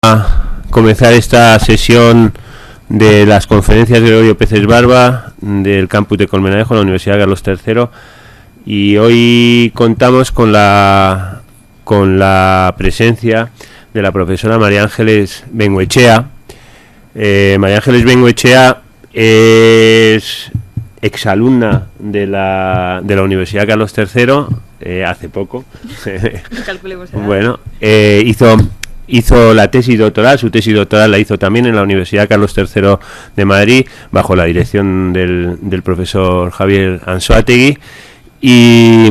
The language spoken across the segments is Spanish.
a comenzar esta sesión de las conferencias de Gregorio Peces Barba del campus de Colmenarejo, la Universidad Carlos III, y hoy contamos con la presencia de la profesora María Ángeles Bengoechea. María Ángeles Bengoechea es exalumna de la Universidad Carlos III, hace poco. Bueno, hizo la tesis doctoral, su tesis doctoral la hizo también en la Universidad Carlos III de Madrid, bajo la dirección del profesor Javier Anzoátegui, y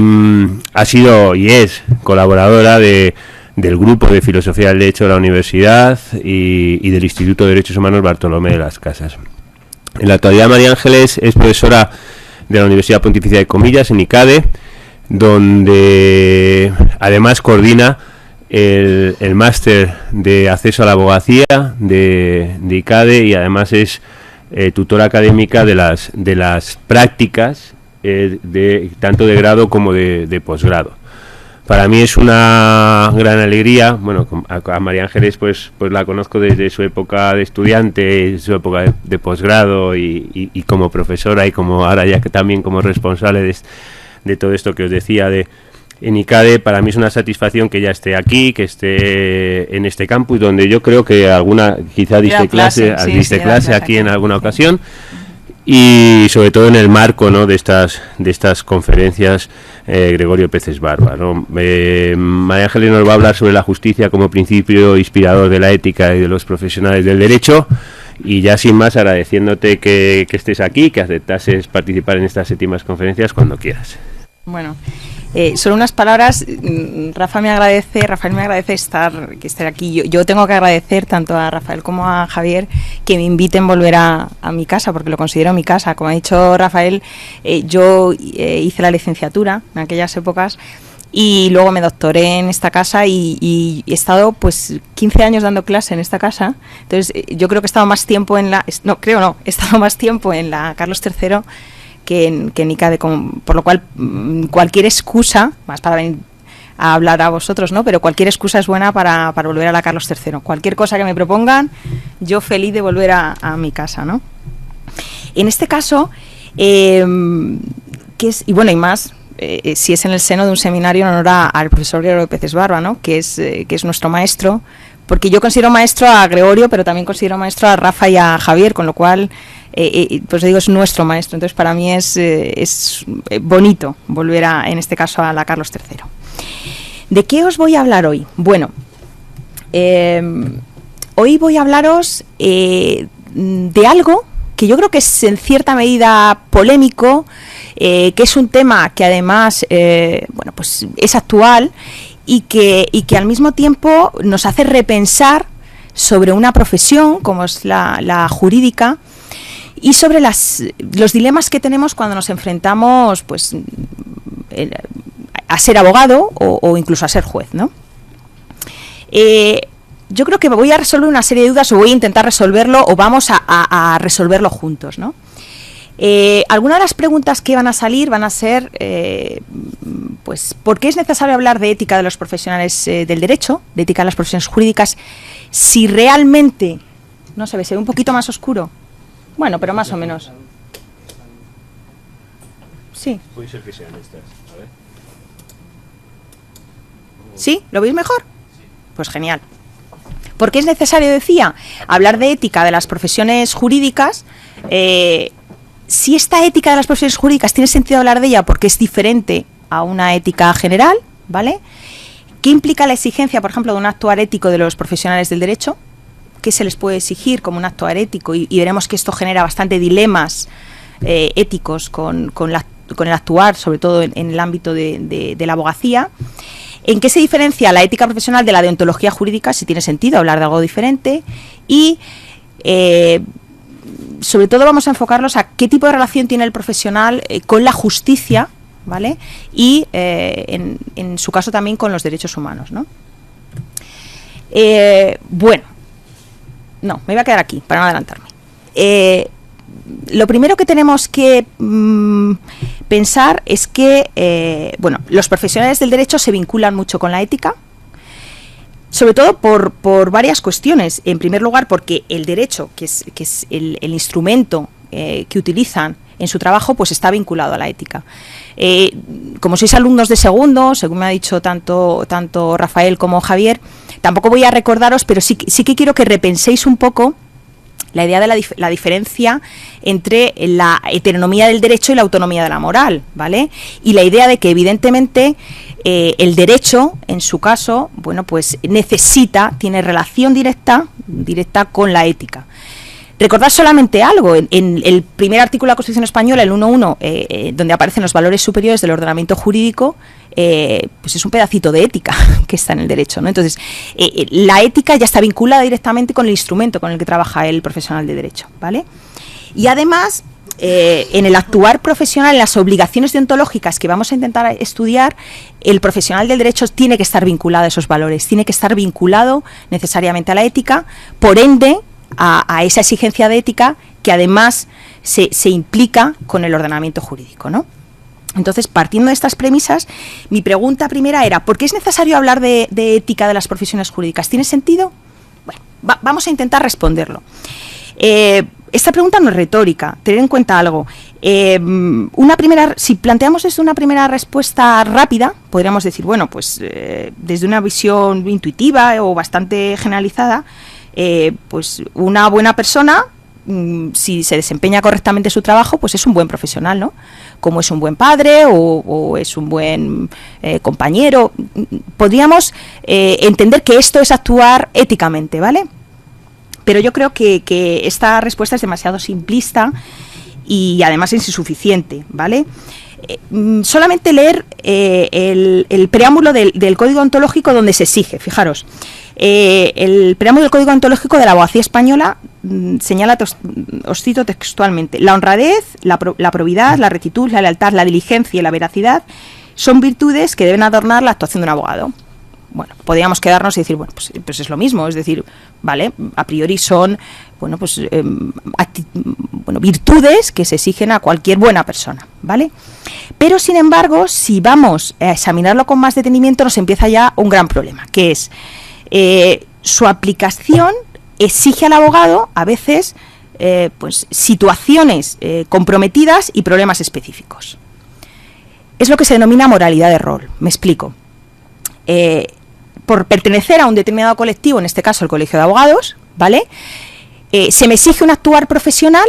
ha sido y es colaboradora del Grupo de Filosofía del Derecho de la Universidad y del Instituto de Derechos Humanos Bartolomé de las Casas. En la actualidad, María Ángeles es profesora de la Universidad Pontificia de Comillas, en ICADE, donde además coordina el máster de acceso a la abogacía de ICADE, y además es tutora académica de las prácticas tanto de grado como de posgrado. Para mí es una gran alegría. Bueno, a María Ángeles pues la conozco desde su época de estudiante, su época de posgrado y como profesora, y como ahora ya que también como responsable de todo esto que os decía en ICADE. Para mí es una satisfacción que ya esté aquí, que esté en este campus, donde yo creo que quizá diste clase aquí en alguna ocasión, y sobre todo en el marco, ¿no?, de estas conferencias Gregorio Peces Barba, ¿no? María Ángeles nos va a hablar sobre la justicia como principio inspirador de la ética y de los profesionales del derecho, y ya sin más agradeciéndote que estés aquí, que aceptases participar en estas séptimas conferencias cuando quieras. Bueno, solo unas palabras. Rafael me agradece estar aquí. Yo tengo que agradecer tanto a Rafael como a Javier que me inviten a volver a mi casa, porque lo considero mi casa. Como ha dicho Rafael, yo hice la licenciatura en aquellas épocas y luego me doctoré en esta casa y he estado pues 15 años dando clase en esta casa. Entonces yo creo que he estado más tiempo he estado más tiempo en la Carlos III que en ICADE, por lo cual cualquier excusa, más para venir a hablar a vosotros, ¿no?, pero cualquier excusa es buena para volver a la Carlos III. Cualquier cosa que me propongan, yo feliz de volver a mi casa, ¿no? En este caso, si es en el seno de un seminario en honor al profesor Gregorio Peces Barba, ¿no?, que es nuestro maestro, porque yo considero maestro a Gregorio, pero también considero maestro a Rafa y a Javier, con lo cual pues digo, es nuestro maestro. Entonces para mí es bonito volver en este caso a la Carlos III. ¿De qué os voy a hablar hoy? Bueno, hoy voy a hablaros de algo que yo creo que es en cierta medida polémico, que es un tema que además pues es actual y que al mismo tiempo nos hace repensar sobre una profesión como es la jurídica, y sobre los dilemas que tenemos cuando nos enfrentamos pues a ser abogado o incluso a ser juez, ¿no? Yo creo que voy a resolver una serie de dudas, o voy a intentar resolverlo, o vamos a resolverlo juntos, ¿no? Algunas de las preguntas que van a salir van a ser pues ¿por qué es necesario hablar de ética de los profesionales del derecho, de ética de las profesiones jurídicas, si realmente, no se ve un poquito más oscuro? Bueno, pero más o menos. Sí. Puede ser que sean estas. A ver. ¿Sí? ¿Lo veis mejor? Pues genial. ¿Por qué es necesario, decía, hablar de ética de las profesiones jurídicas? Si esta ética de las profesiones jurídicas tiene sentido hablar de ella porque es diferente a una ética general, ¿vale? ¿Qué implica la exigencia, por ejemplo, de un actuar ético de los profesionales del derecho? ¿Qué se les puede exigir como un actuar ético? Y veremos que esto genera bastante dilemas éticos con el actuar, sobre todo en el ámbito de la abogacía. ¿En qué se diferencia la ética profesional de la deontología jurídica? Si tiene sentido hablar de algo diferente. Y sobre todo vamos a enfocarnos a qué tipo de relación tiene el profesional con la justicia, ¿vale? Y en su caso también con los derechos humanos, ¿no? Bueno, no, me voy a quedar aquí para no adelantarme. Lo primero que tenemos que pensar es que los profesionales del derecho se vinculan mucho con la ética, sobre todo por varias cuestiones. En primer lugar, porque el derecho, que es el instrumento que utilizan en su trabajo, pues está vinculado a la ética. Como sois alumnos de segundo, según me ha dicho tanto Rafael como Javier, tampoco voy a recordaros, pero sí que quiero que repenséis un poco la idea de la diferencia entre la heteronomía del derecho y la autonomía de la moral, ¿vale? Y la idea de que evidentemente el derecho, en su caso, bueno, pues tiene relación directa con la ética. Recordad solamente algo, en el primer artículo de la Constitución Española, el 1.1, donde aparecen los valores superiores del ordenamiento jurídico, pues es un pedacito de ética que está en el derecho, ¿no? Entonces, la ética ya está vinculada directamente con el instrumento con el que trabaja el profesional de derecho, ¿vale? Y además, en el actuar profesional, en las obligaciones deontológicas que vamos a intentar estudiar, el profesional del derecho tiene que estar vinculado a esos valores, tiene que estar vinculado necesariamente a la ética, por ende, a esa exigencia de ética que además se implica con el ordenamiento jurídico, ¿no? Entonces, partiendo de estas premisas, mi pregunta primera era, ¿por qué es necesario hablar de ética de las profesiones jurídicas? ¿Tiene sentido? Bueno, vamos a intentar responderlo. Esta pregunta no es retórica, tener en cuenta algo. Si planteamos desde una primera respuesta rápida, podríamos decir, bueno, pues desde una visión intuitiva o bastante generalizada, pues una buena persona, si se desempeña correctamente su trabajo, pues es un buen profesional, ¿no? Como es un buen padre o es un buen compañero. Podríamos entender que esto es actuar éticamente, ¿vale? Pero yo creo que esta respuesta es demasiado simplista y además es insuficiente, ¿vale? Solamente leer el preámbulo del Código Ontológico donde se exige, fijaros, el preámbulo del Código Ontológico de la Abogacía Española señala, os cito textualmente, la honradez, la probidad, la rectitud, la lealtad, la diligencia y la veracidad son virtudes que deben adornar la actuación de un abogado. Bueno, podríamos quedarnos y decir, bueno, pues es lo mismo, es decir, vale, a priori son, bueno, pues virtudes que se exigen a cualquier buena persona, ¿vale? Pero, sin embargo, si vamos a examinarlo con más detenimiento, nos empieza ya un gran problema, que es su aplicación exige al abogado, a veces, pues situaciones comprometidas y problemas específicos. Es lo que se denomina moralidad de rol, me explico. Por pertenecer a un determinado colectivo, en este caso el Colegio de Abogados, ¿vale? Se me exige un actuar profesional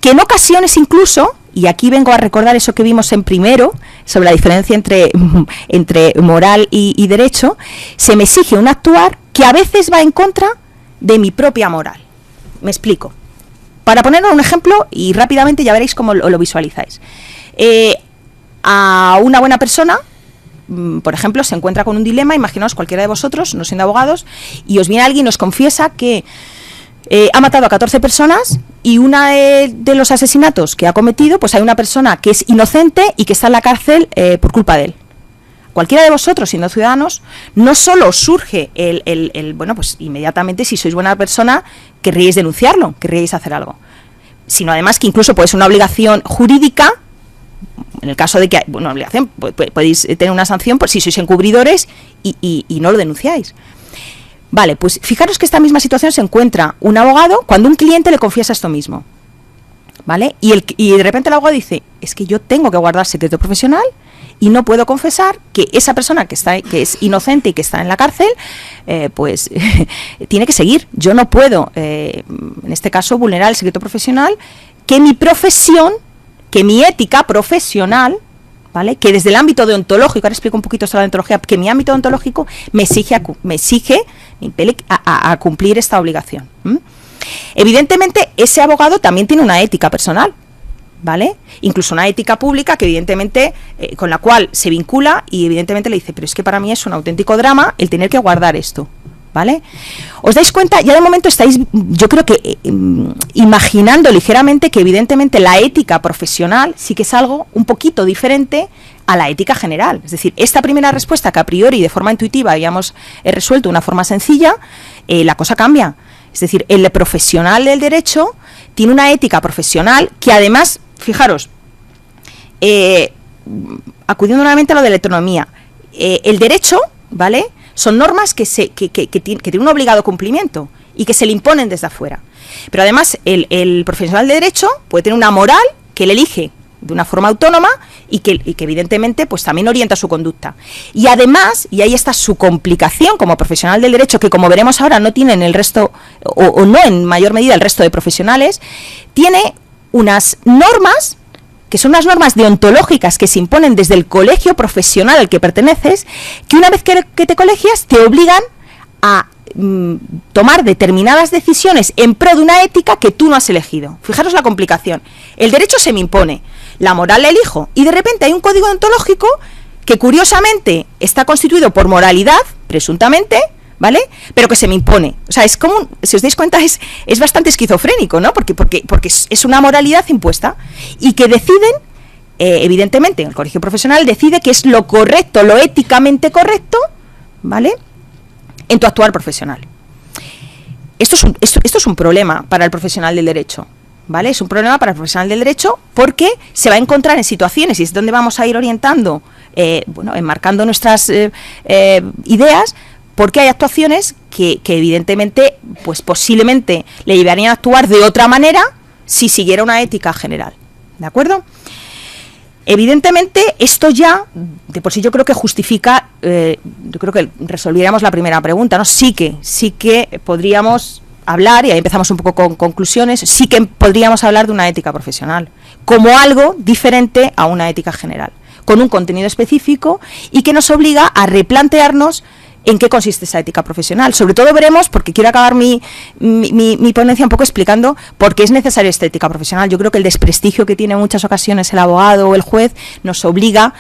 que en ocasiones incluso, y aquí vengo a recordar eso que vimos en primero, sobre la diferencia entre moral y derecho, se me exige un actuar que a veces va en contra de mi propia moral. Me explico. Para poner un ejemplo, y rápidamente ya veréis cómo lo visualizáis. A una buena persona, por ejemplo, se encuentra con un dilema, imaginaos cualquiera de vosotros, no siendo abogados, y os viene alguien y os confiesa que ha matado a 14 personas y una de los asesinatos que ha cometido, pues hay una persona que es inocente y que está en la cárcel por culpa de él. Cualquiera de vosotros, siendo ciudadanos, no solo os surge bueno, pues inmediatamente, si sois buena persona, querríais denunciarlo, querríais hacer algo, sino además que incluso puede ser una obligación jurídica. En el caso de que, bueno, obligación, podéis tener una sanción por si sois encubridores y no lo denunciáis. Vale, pues fijaros que esta misma situación se encuentra un abogado cuando un cliente le confiesa esto mismo, ¿vale? Y de repente el abogado dice, es que yo tengo que guardar secreto profesional y no puedo confesar que esa persona que es inocente y que está en la cárcel, pues tiene que seguir. Yo no puedo, en este caso, vulnerar el secreto profesional que mi profesión, que mi ética profesional, ¿vale? Que desde el ámbito deontológico, ahora explico un poquito sobre la deontología, que mi ámbito deontológico me impele a cumplir esta obligación. Evidentemente, ese abogado también tiene una ética personal, ¿vale? Incluso una ética pública que evidentemente, con la cual se vincula y evidentemente le dice, pero es que para mí es un auténtico drama el tener que guardar esto, ¿vale? ¿Os dais cuenta? Ya de momento estáis, yo creo que imaginando ligeramente que evidentemente la ética profesional sí que es algo un poquito diferente a la ética general. Es decir, esta primera respuesta que a priori de forma intuitiva habíamos resuelto de una forma sencilla, la cosa cambia. Es decir, el profesional del derecho tiene una ética profesional que además, fijaros, acudiendo nuevamente a lo de la heteronomía, el derecho, ¿vale?, son normas que tienen un obligado cumplimiento y que se le imponen desde afuera. Pero además el profesional de derecho puede tener una moral que él elige de una forma autónoma y que evidentemente pues también orienta su conducta. Y además, y ahí está su complicación como profesional del derecho, que como veremos ahora no tienen el resto, o no en mayor medida el resto de profesionales, tiene unas normas que son unas normas deontológicas que se imponen desde el colegio profesional al que perteneces, que una vez que te colegias te obligan a tomar determinadas decisiones en pro de una ética que tú no has elegido. Fijaros la complicación. El derecho se me impone, la moral la elijo, y de repente hay un código deontológico que curiosamente está constituido por moralidad, presuntamente, ¿vale? Pero que se me impone. O sea, es como, si os dais cuenta, es bastante esquizofrénico, ¿no? Porque es una moralidad impuesta y que deciden, evidentemente, el colegio profesional decide que es lo correcto, lo éticamente correcto, ¿vale?, en tu actuar profesional. Esto es un problema para el profesional del derecho, ¿vale? Es un problema para el profesional del derecho porque se va a encontrar en situaciones, y es donde vamos a ir orientando, enmarcando nuestras ideas, porque hay actuaciones que evidentemente, pues posiblemente le llevarían a actuar de otra manera si siguiera una ética general, ¿de acuerdo? Evidentemente, esto ya, de por sí yo creo que justifica, yo creo que resolviéramos la primera pregunta, ¿no? Sí que podríamos hablar, y ahí empezamos un poco con conclusiones, sí que podríamos hablar de una ética profesional, como algo diferente a una ética general, con un contenido específico y que nos obliga a replantearnos en qué consiste esa ética profesional. Sobre todo veremos, porque quiero acabar mi ponencia un poco explicando por qué es necesaria esta ética profesional. Yo creo que el desprestigio que tiene en muchas ocasiones el abogado o el juez nos obliga,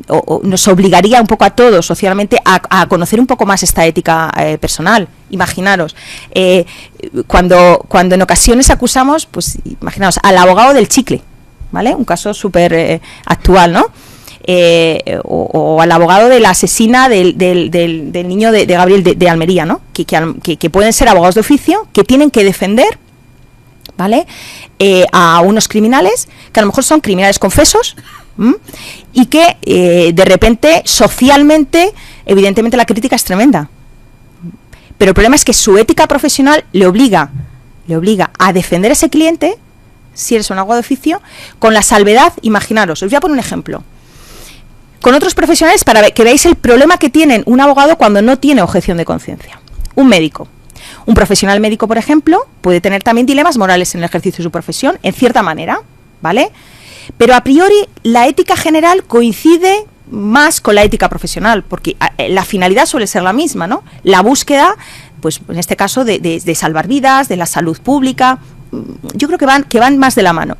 o nos obligaría un poco a todos socialmente a conocer un poco más esta ética personal. Imaginaros, cuando en ocasiones acusamos, pues imaginaos, al abogado del chicle, ¿vale? Un caso súper actual, ¿no? O al abogado de la asesina del niño de Gabriel de Almería, ¿no? Que pueden ser abogados de oficio, que tienen que defender, ¿vale?, a unos criminales, que a lo mejor son criminales confesos, y que de repente, socialmente, evidentemente la crítica es tremenda. Pero el problema es que su ética profesional le obliga a defender a ese cliente, si eres un abogado de oficio, con la salvedad. Imaginaros, os voy a poner un ejemplo con otros profesionales para que veáis el problema que tienen un abogado cuando no tiene objeción de conciencia. Un médico, un profesional médico, por ejemplo, puede tener también dilemas morales en el ejercicio de su profesión, en cierta manera, ¿vale? Pero a priori la ética general coincide más con la ética profesional, porque la finalidad suele ser la misma, ¿no? La búsqueda, pues en este caso, de salvar vidas, de la salud pública. Yo creo que van más de la mano.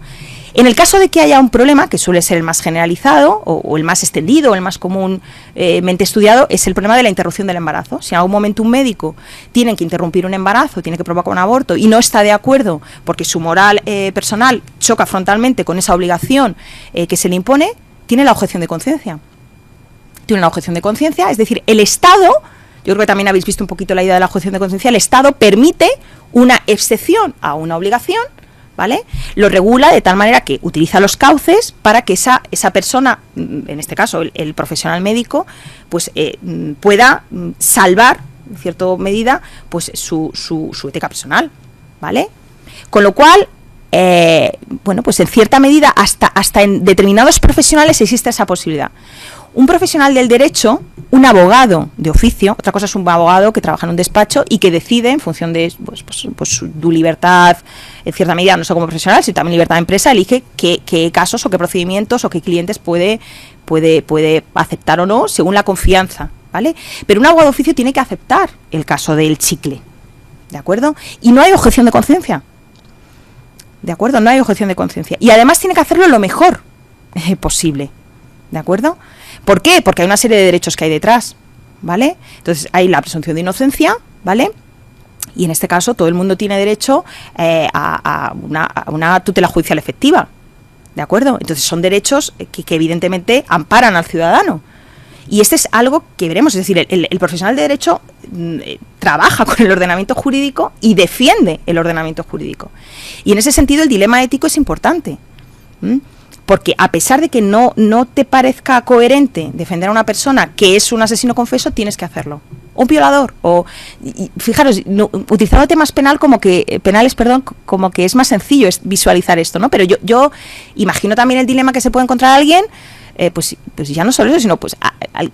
En el caso de que haya un problema, que suele ser el más generalizado, o el más extendido, o el más comúnmente estudiado, es el problema de la interrupción del embarazo. Si en algún momento un médico tiene que interrumpir un embarazo, tiene que provocar un aborto, y no está de acuerdo porque su moral personal choca frontalmente con esa obligación que se le impone, tiene la objeción de conciencia. Tiene una objeción de conciencia, es decir, el Estado, yo creo que también habéis visto un poquito la idea de la objeción de conciencia, el Estado permite una excepción a una obligación, ¿vale? Lo regula de tal manera que utiliza los cauces para que esa persona, en este caso el profesional médico, pues pueda salvar, en cierta medida, pues su ética personal, ¿vale? Con lo cual, pues en cierta medida, hasta en determinados profesionales existe esa posibilidad. Un profesional del derecho, un abogado de oficio, otra cosa es un abogado que trabaja en un despacho y que decide en función de su libertad, en cierta medida, no solo como profesional, sino también libertad de empresa, elige qué casos o qué procedimientos o qué clientes puede aceptar o no según la confianza, ¿vale? Pero un abogado de oficio tiene que aceptar el caso del chicle, ¿de acuerdo? Y no hay objeción de conciencia, ¿de acuerdo? No hay objeción de conciencia. Y además tiene que hacerlo lo mejor posible, ¿de acuerdo? ¿Por qué? Porque hay una serie de derechos que hay detrás, ¿vale? Entonces hay la presunción de inocencia, ¿vale? Y en este caso todo el mundo tiene derecho a una tutela judicial efectiva, ¿de acuerdo? Entonces son derechos que evidentemente amparan al ciudadano. Y este es algo que veremos, es decir, el profesional de derecho trabaja con el ordenamiento jurídico y defiende el ordenamiento jurídico. Y en ese sentido el dilema ético es importante. porque a pesar de que no te parezca coherente defender a una persona que es un asesino confeso, tienes que hacerlo. Un violador, fijaros, utilizando temas penales, como que es más sencillo visualizar esto, ¿no? Pero yo imagino también el dilema que se puede encontrar alguien, pues ya no solo eso, sino pues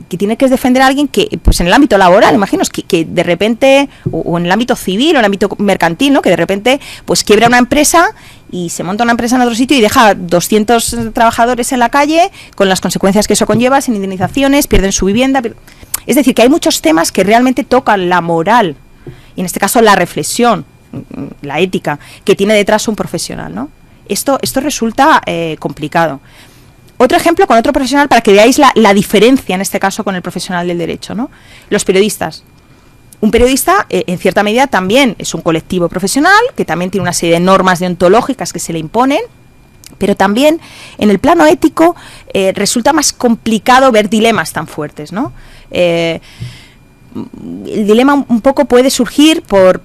que tiene que defender a alguien que, pues en el ámbito laboral, imagino, que de repente, o en el ámbito civil, o en el ámbito mercantil, ¿no? Que de repente, pues quiebra una empresa y se monta una empresa en otro sitio y deja 200 trabajadores en la calle, con las consecuencias que eso conlleva, sin indemnizaciones, pierden su vivienda. Es decir, que hay muchos temas que realmente tocan la moral, y en este caso la reflexión, la ética, que tiene detrás un profesional, ¿no? Esto resulta complicado. Otro ejemplo con otro profesional para que veáis la diferencia, en este caso, con el profesional del derecho, ¿no? Los periodistas. Un periodista, en cierta medida, también es un colectivo profesional, que también tiene una serie de normas deontológicas que se le imponen, pero también en el plano ético resulta más complicado ver dilemas tan fuertes, ¿no? El dilema un poco puede surgir por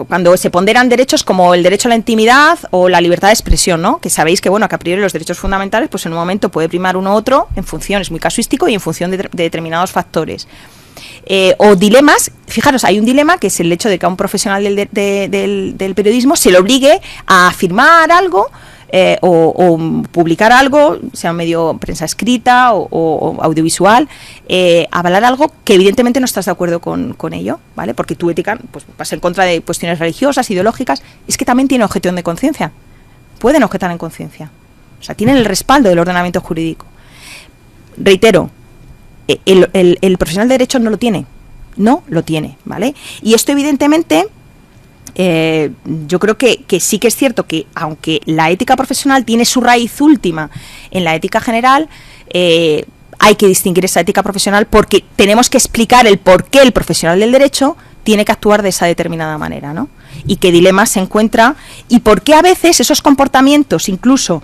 cuando se ponderan derechos como el derecho a la intimidad o la libertad de expresión, ¿no? Que sabéis que, bueno, que a priori los derechos fundamentales, pues en un momento puede primar uno u otro en función, es muy casuístico, y en función de determinados factores. O dilemas, fijaros, hay un dilema que es el hecho de que a un profesional del periodismo se le obligue a afirmar algo o publicar algo, sea medio prensa escrita o audiovisual, avalar algo que evidentemente no estás de acuerdo con ello, ¿vale? Porque tu ética pues vas en contra de cuestiones religiosas, ideológicas, es que también tiene objeción de conciencia, pueden objetar en conciencia, o sea, tienen el respaldo del ordenamiento jurídico. Reitero, el profesional de derecho no lo tiene, ¿vale? Y esto evidentemente yo creo que sí que es cierto que aunque la ética profesional tiene su raíz última en la ética general, hay que distinguir esa ética profesional porque tenemos que explicar el por qué el profesional del derecho tiene que actuar de esa determinada manera, ¿no? Y qué dilemas se encuentra y por qué a veces esos comportamientos, incluso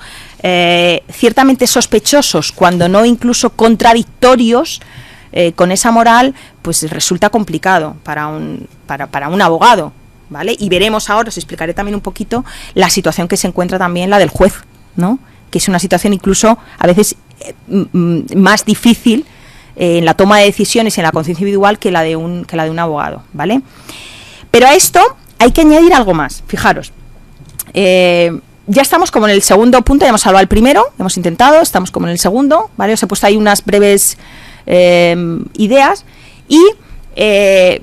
ciertamente sospechosos, cuando no incluso contradictorios con esa moral, pues resulta complicado para un abogado, ¿vale? Y veremos ahora, os explicaré también un poquito la situación que se encuentra también la del juez, ¿no? Que es una situación incluso a veces más difícil en la toma de decisiones y en la conciencia individual que la de un abogado, ¿vale? Pero a esto hay que añadir algo más, fijaros. Ya estamos como en el segundo punto, ya hemos hablado del primero, hemos intentado, estamos como en el segundo, ¿vale? Os he puesto ahí unas breves ideas. Y ¿qué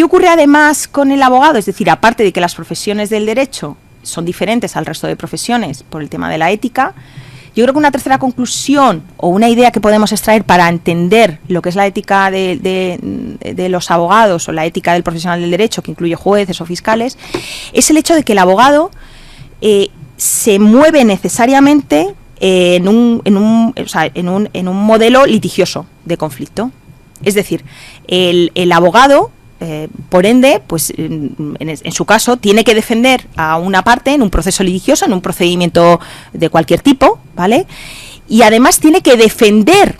ocurre además con el abogado? Es decir, aparte de que las profesiones del derecho son diferentes al resto de profesiones por el tema de la ética, yo creo que una tercera conclusión o una idea que podemos extraer para entender lo que es la ética de los abogados o la ética del profesional del derecho, que incluye jueces o fiscales, es el hecho de que el abogado se mueve necesariamente en un modelo litigioso de conflicto. Es decir, el abogado, por ende, pues en su caso, tiene que defender a una parte en un proceso litigioso, en un procedimiento de cualquier tipo, ¿vale? Y además tiene que defender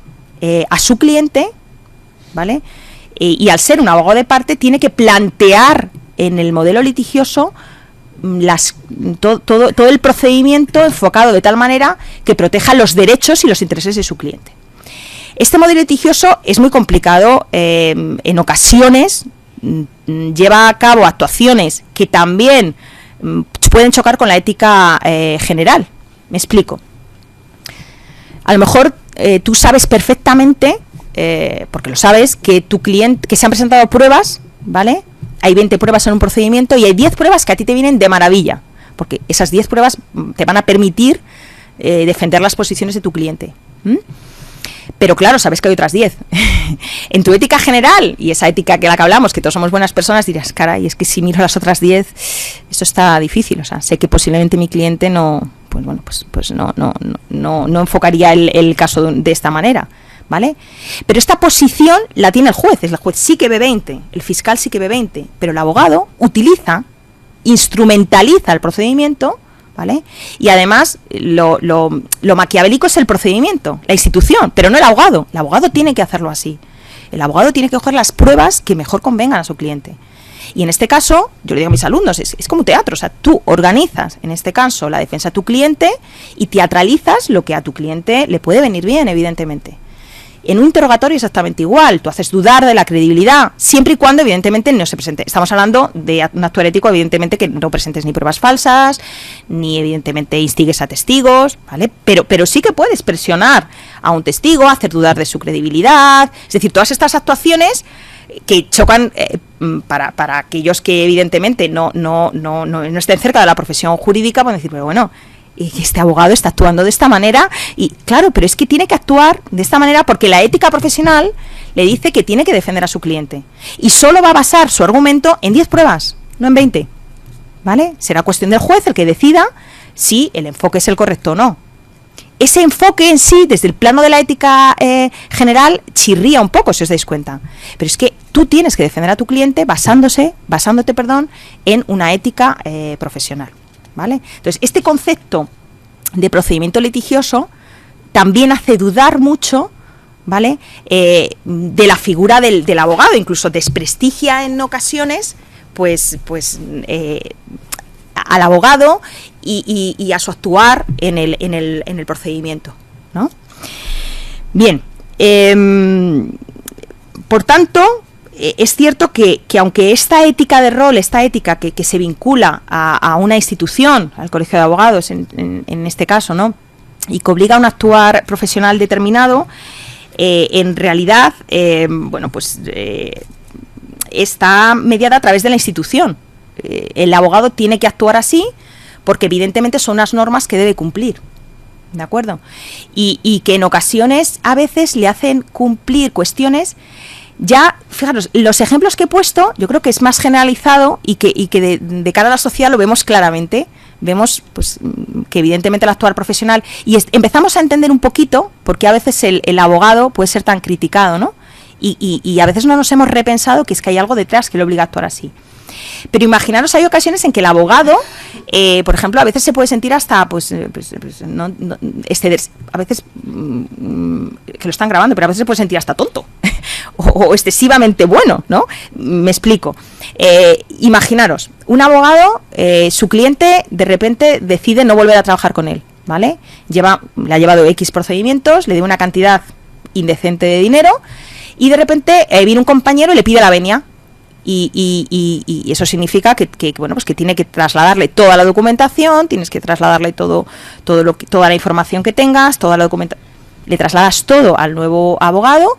a su cliente, ¿vale? Y al ser un abogado de parte, tiene que plantear en el modelo litigioso todo el procedimiento enfocado de tal manera que proteja los derechos y los intereses de su cliente. Este modelo litigioso es muy complicado, en ocasiones lleva a cabo actuaciones que también pueden chocar con la ética general. Me explico. A lo mejor tú sabes perfectamente, porque lo sabes, que tu cliente, que se han presentado pruebas, ¿vale? Hay 20 pruebas en un procedimiento y hay 10 pruebas que a ti te vienen de maravilla, porque esas 10 pruebas te van a permitir defender las posiciones de tu cliente. Pero claro, sabes que hay otras 10. En tu ética general, y esa ética que la que hablamos, que todos somos buenas personas, dirás, caray, es que si miro las otras 10, esto está difícil. O sea, sé que posiblemente mi cliente no enfocaría el caso de esta manera, ¿vale? Pero esta posición la tiene el juez. El juez sí que ve 20, el fiscal sí que ve 20, pero el abogado instrumentaliza el procedimiento, ¿vale? Y además lo maquiavélico es el procedimiento, la institución, pero no el abogado. El abogado tiene que hacerlo así. El abogado tiene que coger las pruebas que mejor convengan a su cliente. Y en este caso, yo le digo a mis alumnos, es como teatro, o sea, tú organizas, en este caso, la defensa a tu cliente y teatralizas lo que a tu cliente le puede venir bien, evidentemente. En un interrogatorio exactamente igual, tú haces dudar de la credibilidad, siempre y cuando evidentemente no se presente. Estamos hablando de un actuar ético, evidentemente que no presentes ni pruebas falsas, ni evidentemente instigues a testigos, ¿vale? Pero sí que puedes presionar a un testigo, hacer dudar de su credibilidad, es decir, todas estas actuaciones que chocan para aquellos que evidentemente no estén cerca de la profesión jurídica, pueden decir, pero bueno, este abogado está actuando de esta manera, y claro, pero es que tiene que actuar de esta manera porque la ética profesional le dice que tiene que defender a su cliente y solo va a basar su argumento en 10 pruebas, no en 20, ¿vale? Será cuestión del juez el que decida si el enfoque es el correcto o no. Ese enfoque en sí, desde el plano de la ética general, chirría un poco, si os dais cuenta. Pero es que tú tienes que defender a tu cliente basándote, en una ética profesional, ¿vale? Entonces, este concepto de procedimiento litigioso también hace dudar mucho, ¿vale? De la figura del abogado, incluso desprestigia en ocasiones, al abogado y a su actuar en el procedimiento, ¿no? Bien, por tanto, es cierto que aunque esta ética de rol, esta ética que se vincula a una institución, al Colegio de Abogados en este caso, ¿no?, y que obliga a un actuar profesional determinado, en realidad, está mediada a través de la institución. El abogado tiene que actuar así porque evidentemente son unas normas que debe cumplir, ¿de acuerdo? Y que en ocasiones a veces le hacen cumplir cuestiones. Ya, fijaros, los ejemplos que he puesto yo creo que es más generalizado y que de cara a la sociedad lo vemos claramente. Vemos pues que evidentemente el actuar profesional, y empezamos a entender un poquito por qué a veces el abogado puede ser tan criticado, ¿no? Y a veces no nos hemos repensado que es que hay algo detrás que le obliga a actuar así. Pero imaginaros, hay ocasiones en que el abogado, por ejemplo, a veces se puede sentir hasta, a veces que lo están grabando, pero a veces se puede sentir hasta tonto o excesivamente bueno, ¿no? Me explico. Imaginaros, un abogado, su cliente de repente decide no volver a trabajar con él, ¿vale? Le ha llevado X procedimientos, le dio una cantidad indecente de dinero y de repente viene un compañero y le pide la venia. Y eso significa que tiene que trasladarle toda la documentación, tienes que trasladarle toda la información que tengas, toda la documentación, le trasladas todo al nuevo abogado,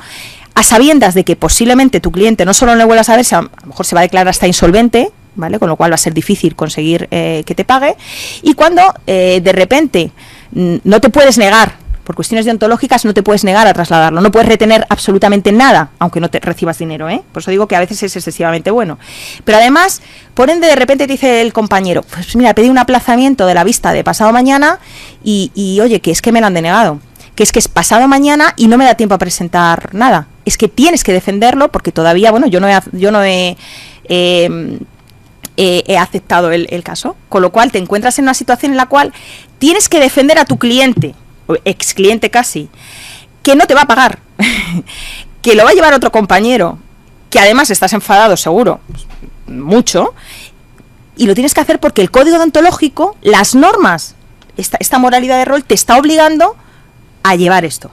a sabiendas de que posiblemente tu cliente no solo no vuelva a saber, a lo mejor se va a declarar hasta insolvente, ¿vale? Con lo cual va a ser difícil conseguir que te pague, y cuando de repente no te puedes negar, por cuestiones deontológicas no te puedes negar a trasladarlo, no puedes retener absolutamente nada, aunque no te recibas dinero, ¿eh? Por eso digo que a veces es excesivamente bueno. Pero además, por ende, de repente te dice el compañero, pues mira, pedí un aplazamiento de la vista de pasado mañana y oye, que es que me lo han denegado, que es pasado mañana y no me da tiempo a presentar nada. Es que tienes que defenderlo porque todavía, yo no he aceptado el caso, con lo cual te encuentras en una situación en la cual tienes que defender a tu cliente, o ex cliente casi, que no te va a pagar, que lo va a llevar otro compañero, que además estás enfadado seguro, mucho, y lo tienes que hacer porque el código deontológico, las normas, esta moralidad de rol te está obligando a llevar esto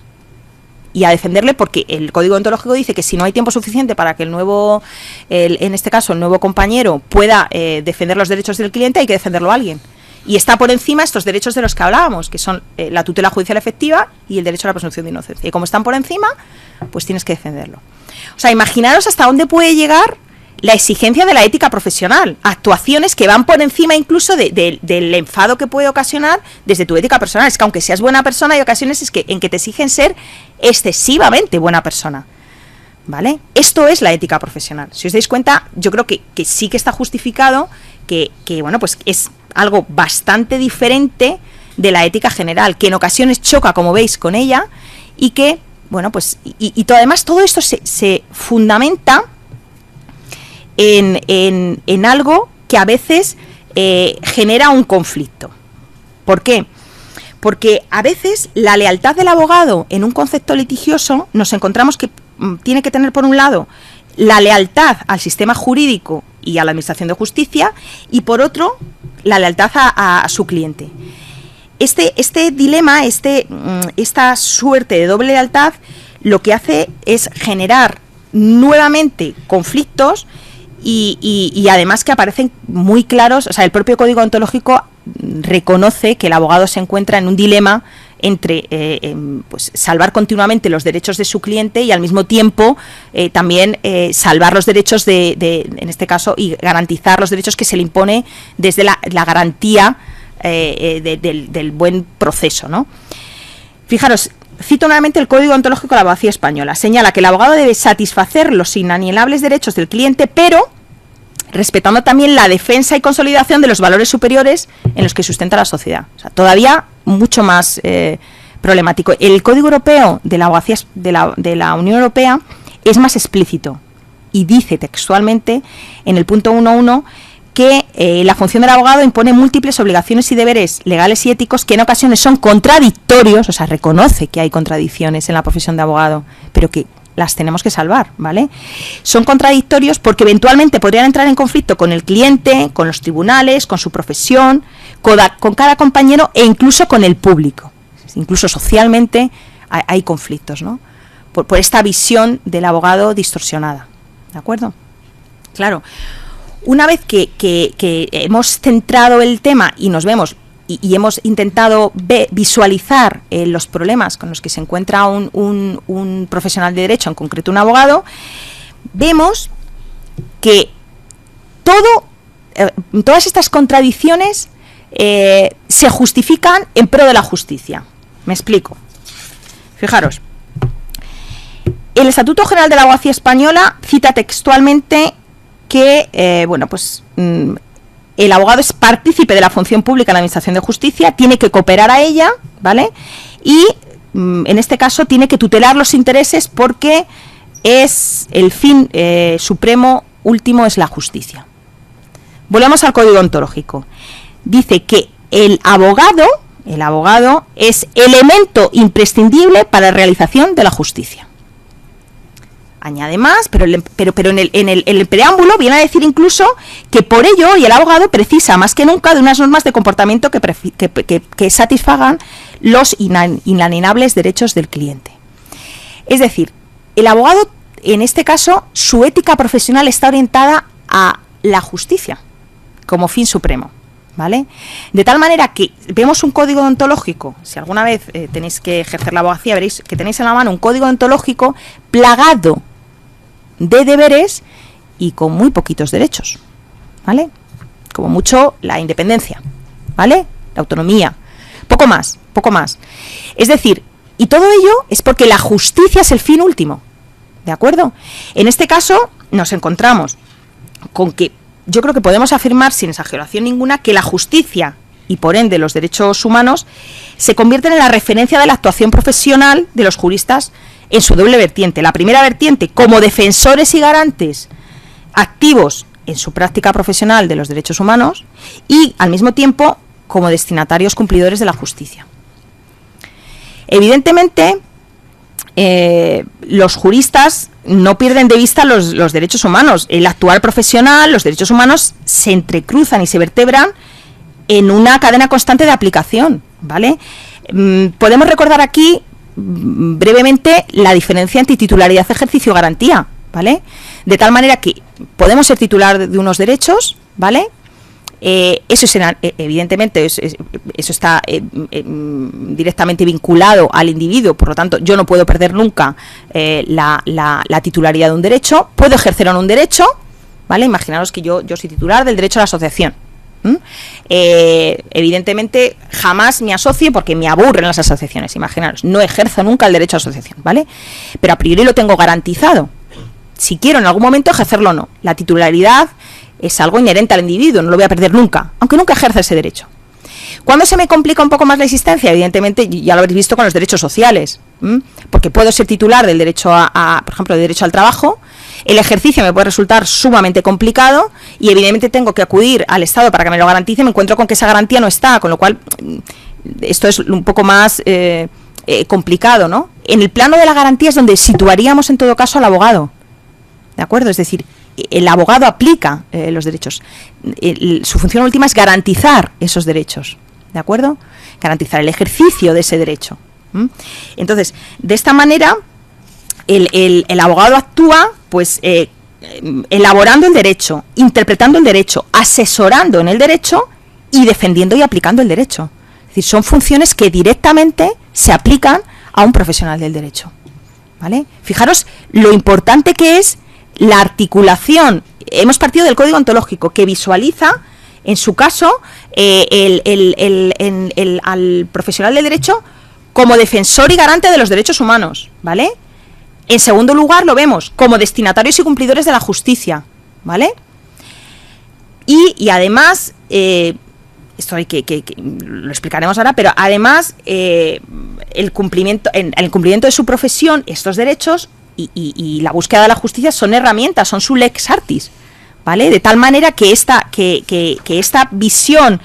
y a defenderle, porque el código deontológico dice que si no hay tiempo suficiente para que en este caso el nuevo compañero pueda defender los derechos del cliente, hay que defenderlo a alguien. Y está por encima estos derechos de los que hablábamos, que son la tutela judicial efectiva y el derecho a la presunción de inocencia. Y como están por encima, pues tienes que defenderlo. O sea, imaginaros hasta dónde puede llegar la exigencia de la ética profesional. Actuaciones que van por encima incluso del enfado que puede ocasionar desde tu ética personal. Es que aunque seas buena persona, hay ocasiones en que te exigen ser excesivamente buena persona, ¿vale? Esto es la ética profesional. Si os dais cuenta, yo creo que sí que está justificado, que es algo bastante diferente de la ética general, que en ocasiones choca, como veis, con ella, y que, además todo esto se fundamenta en algo que a veces genera un conflicto. ¿Por qué? Porque a veces la lealtad del abogado en un concepto litigioso nos encontramos que tiene que tener, por un lado, la lealtad al sistema jurídico y a la Administración de Justicia, y por otro, la lealtad a su cliente. Este dilema, esta suerte de doble lealtad, lo que hace es generar nuevamente conflictos y además que aparecen muy claros. O sea, el propio Código Ontológico reconoce que el abogado se encuentra en un dilema entre pues salvar continuamente los derechos de su cliente y al mismo tiempo también salvar los derechos en este caso, y garantizar los derechos que se le impone desde la garantía del buen proceso, ¿no? Fijaros, cito nuevamente el Código Ontológico de la Abogacía Española. Señala que el abogado debe satisfacer los inalienables derechos del cliente, pero respetando también la defensa y consolidación de los valores superiores en los que sustenta la sociedad. O sea, todavía mucho más problemático. El Código Europeo de la Abogacía de la Unión Europea es más explícito y dice textualmente en el punto 1.1 que la función del abogado impone múltiples obligaciones y deberes legales y éticos que en ocasiones son contradictorios. O sea, reconoce que hay contradicciones en la profesión de abogado, pero que las tenemos que salvar, ¿vale? Son contradictorios porque eventualmente podrían entrar en conflicto con el cliente, con los tribunales, con su profesión, con cada compañero e incluso con el público. Incluso socialmente hay conflictos, ¿no? Por esta visión del abogado distorsionada, ¿de acuerdo? Claro, una vez que hemos centrado el tema y nos vemos y hemos intentado visualizar los problemas con los que se encuentra un profesional de derecho, en concreto un abogado, vemos que todas estas contradicciones se justifican en pro de la justicia. Me explico. Fijaros, el Estatuto General de la Abogacía Española cita textualmente que, el abogado es partícipe de la función pública en la Administración de Justicia, tiene que cooperar a ella, ¿vale? Y, en este caso, tiene que tutelar los intereses porque es el fin supremo último es la justicia. Volvemos al Código Ontológico. Dice que el abogado es elemento imprescindible para la realización de la justicia. Añade más, pero en el preámbulo viene a decir incluso que por ello hoy el abogado precisa más que nunca de unas normas de comportamiento que satisfagan los inalienables derechos del cliente. Es decir, el abogado, en este caso, su ética profesional está orientada a la justicia como fin supremo, ¿vale? De tal manera que vemos un código ontológico. Si alguna vez tenéis que ejercer la abogacía, veréis que tenéis en la mano un código ontológico plagado de deberes y con muy poquitos derechos, ¿vale? Como mucho la independencia, ¿vale? La autonomía, poco más. Es decir, y todo ello es porque la justicia es el fin último, ¿de acuerdo? En este caso nos encontramos con que yo creo que podemos afirmar sin exageración ninguna que la justicia y por ende los derechos humanos se convierten en la referencia de la actuación profesional de los juristas en su doble vertiente. La primera vertiente, como defensores y garantes activos en su práctica profesional de los derechos humanos, y al mismo tiempo como destinatarios cumplidores de la justicia. Evidentemente, los juristas no pierden de vista los derechos humanos. El actuar profesional, los derechos humanos se entrecruzan y se vertebran en una cadena constante de aplicación, ¿vale? Podemos recordar aquí brevemente la diferencia entre titularidad, ejercicio y garantía, ¿vale? De tal manera que podemos ser titular de unos derechos, ¿vale? Eso será, evidentemente, eso está directamente vinculado al individuo, por lo tanto, yo no puedo perder nunca la titularidad de un derecho. Puedo ejercer o no un derecho, ¿vale? Imaginaros que yo soy titular del derecho a la asociación. Evidentemente jamás me asocio porque me aburren las asociaciones. Imaginaros, no ejerzo nunca el derecho a asociación, ¿vale? Pero a priori lo tengo garantizado. Si quiero en algún momento ejercerlo o no. La titularidad es algo inherente al individuo, no lo voy a perder nunca, aunque nunca ejerza ese derecho. ¿Cuándo se me complica un poco más la existencia? Evidentemente, ya lo habréis visto con los derechos sociales, porque puedo ser titular del derecho por ejemplo, del derecho al trabajo. El ejercicio me puede resultar sumamente complicado y evidentemente tengo que acudir al Estado para que me lo garantice. Me encuentro con que esa garantía no está, con lo cual esto es un poco más complicado, ¿no? En el plano de la garantía es donde situaríamos en todo caso al abogado, ¿de acuerdo? Es decir, el abogado aplica los derechos. Su función última es garantizar esos derechos, ¿de acuerdo? Garantizar el ejercicio de ese derecho. Entonces, de esta manera, el abogado actúa, pues, elaborando el derecho, interpretando el derecho, asesorando en el derecho y defendiendo y aplicando el derecho. Es decir, son funciones que directamente se aplican a un profesional del derecho, ¿vale? Fijaros lo importante que es la articulación. Hemos partido del código ontológico, que visualiza, en su caso, al profesional del derecho como defensor y garante de los derechos humanos, ¿vale? En segundo lugar, lo vemos como destinatarios y cumplidores de la justicia, ¿vale? Y además, esto hay que lo explicaremos ahora, pero además el cumplimiento de su profesión, estos derechos y la búsqueda de la justicia son herramientas, son su lex artis, ¿vale? De tal manera que esta visión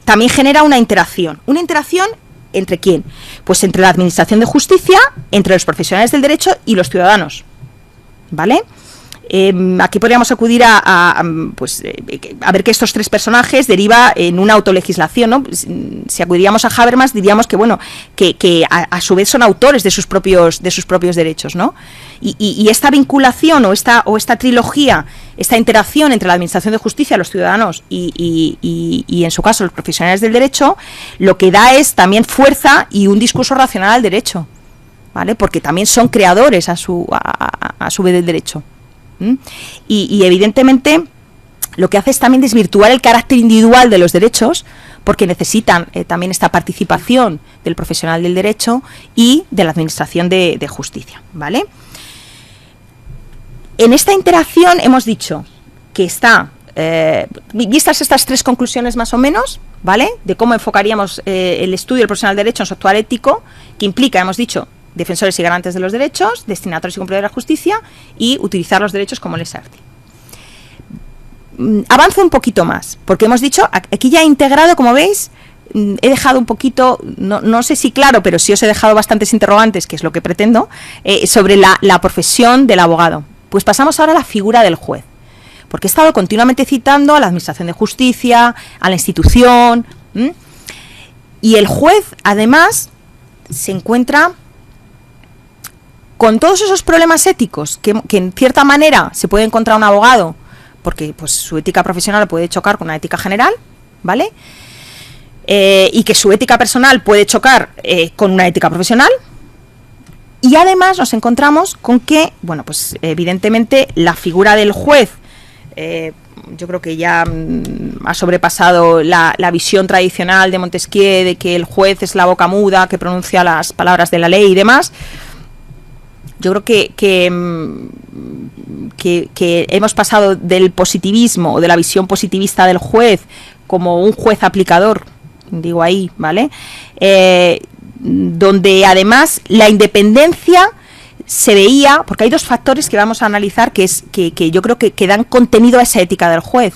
también genera una interacción. ¿Una interacción entre quién? Pues entre la Administración de Justicia, entre los profesionales del derecho y los ciudadanos, ¿vale? Aquí podríamos acudir a ver que estos tres personajes deriva en una autolegislación, ¿no? Si acudiríamos a Habermas, diríamos que bueno, que a su vez son autores de sus propios derechos, ¿no? Y esta vinculación o esta trilogía, esta interacción entre la Administración de Justicia, los ciudadanos y en su caso los profesionales del derecho, lo que da es también fuerza y un discurso racional al derecho, ¿vale? Porque también son creadores a su vez del derecho. Y evidentemente lo que hace es también desvirtuar el carácter individual de los derechos, porque necesitan también esta participación del profesional del derecho y de la Administración de Justicia, ¿vale? En esta interacción hemos dicho que está, vistas estas tres conclusiones más o menos, ¿vale? De cómo enfocaríamos el estudio del profesional del derecho en su actuar ético, que implica, hemos dicho, defensores y garantes de los derechos, destinatarios y cumplidores de la justicia, y utilizar los derechos como lex artis. Avanzo un poquito más, porque hemos dicho, aquí ya he integrado, como veis, he dejado un poquito, no sé si claro, pero sí os he dejado bastantes interrogantes, que es lo que pretendo, sobre la profesión del abogado. Pues pasamos ahora a la figura del juez, porque he estado continuamente citando a la Administración de Justicia, a la institución, y el juez, además, se encuentra con todos esos problemas éticos que en cierta manera se puede encontrar un abogado, porque pues su ética profesional puede chocar con una ética general, ¿vale? Y que su ética personal puede chocar con una ética profesional. Y además nos encontramos con que, bueno, pues evidentemente la figura del juez, yo creo que ya ha sobrepasado la visión tradicional de Montesquieu de que el juez es la boca muda que pronuncia las palabras de la ley y demás. Yo creo que hemos pasado del positivismo o de la visión positivista del juez como un juez aplicador, digo ahí, ¿vale? Donde además la independencia se veía, porque hay dos factores que vamos a analizar que yo creo que dan contenido a esa ética del juez,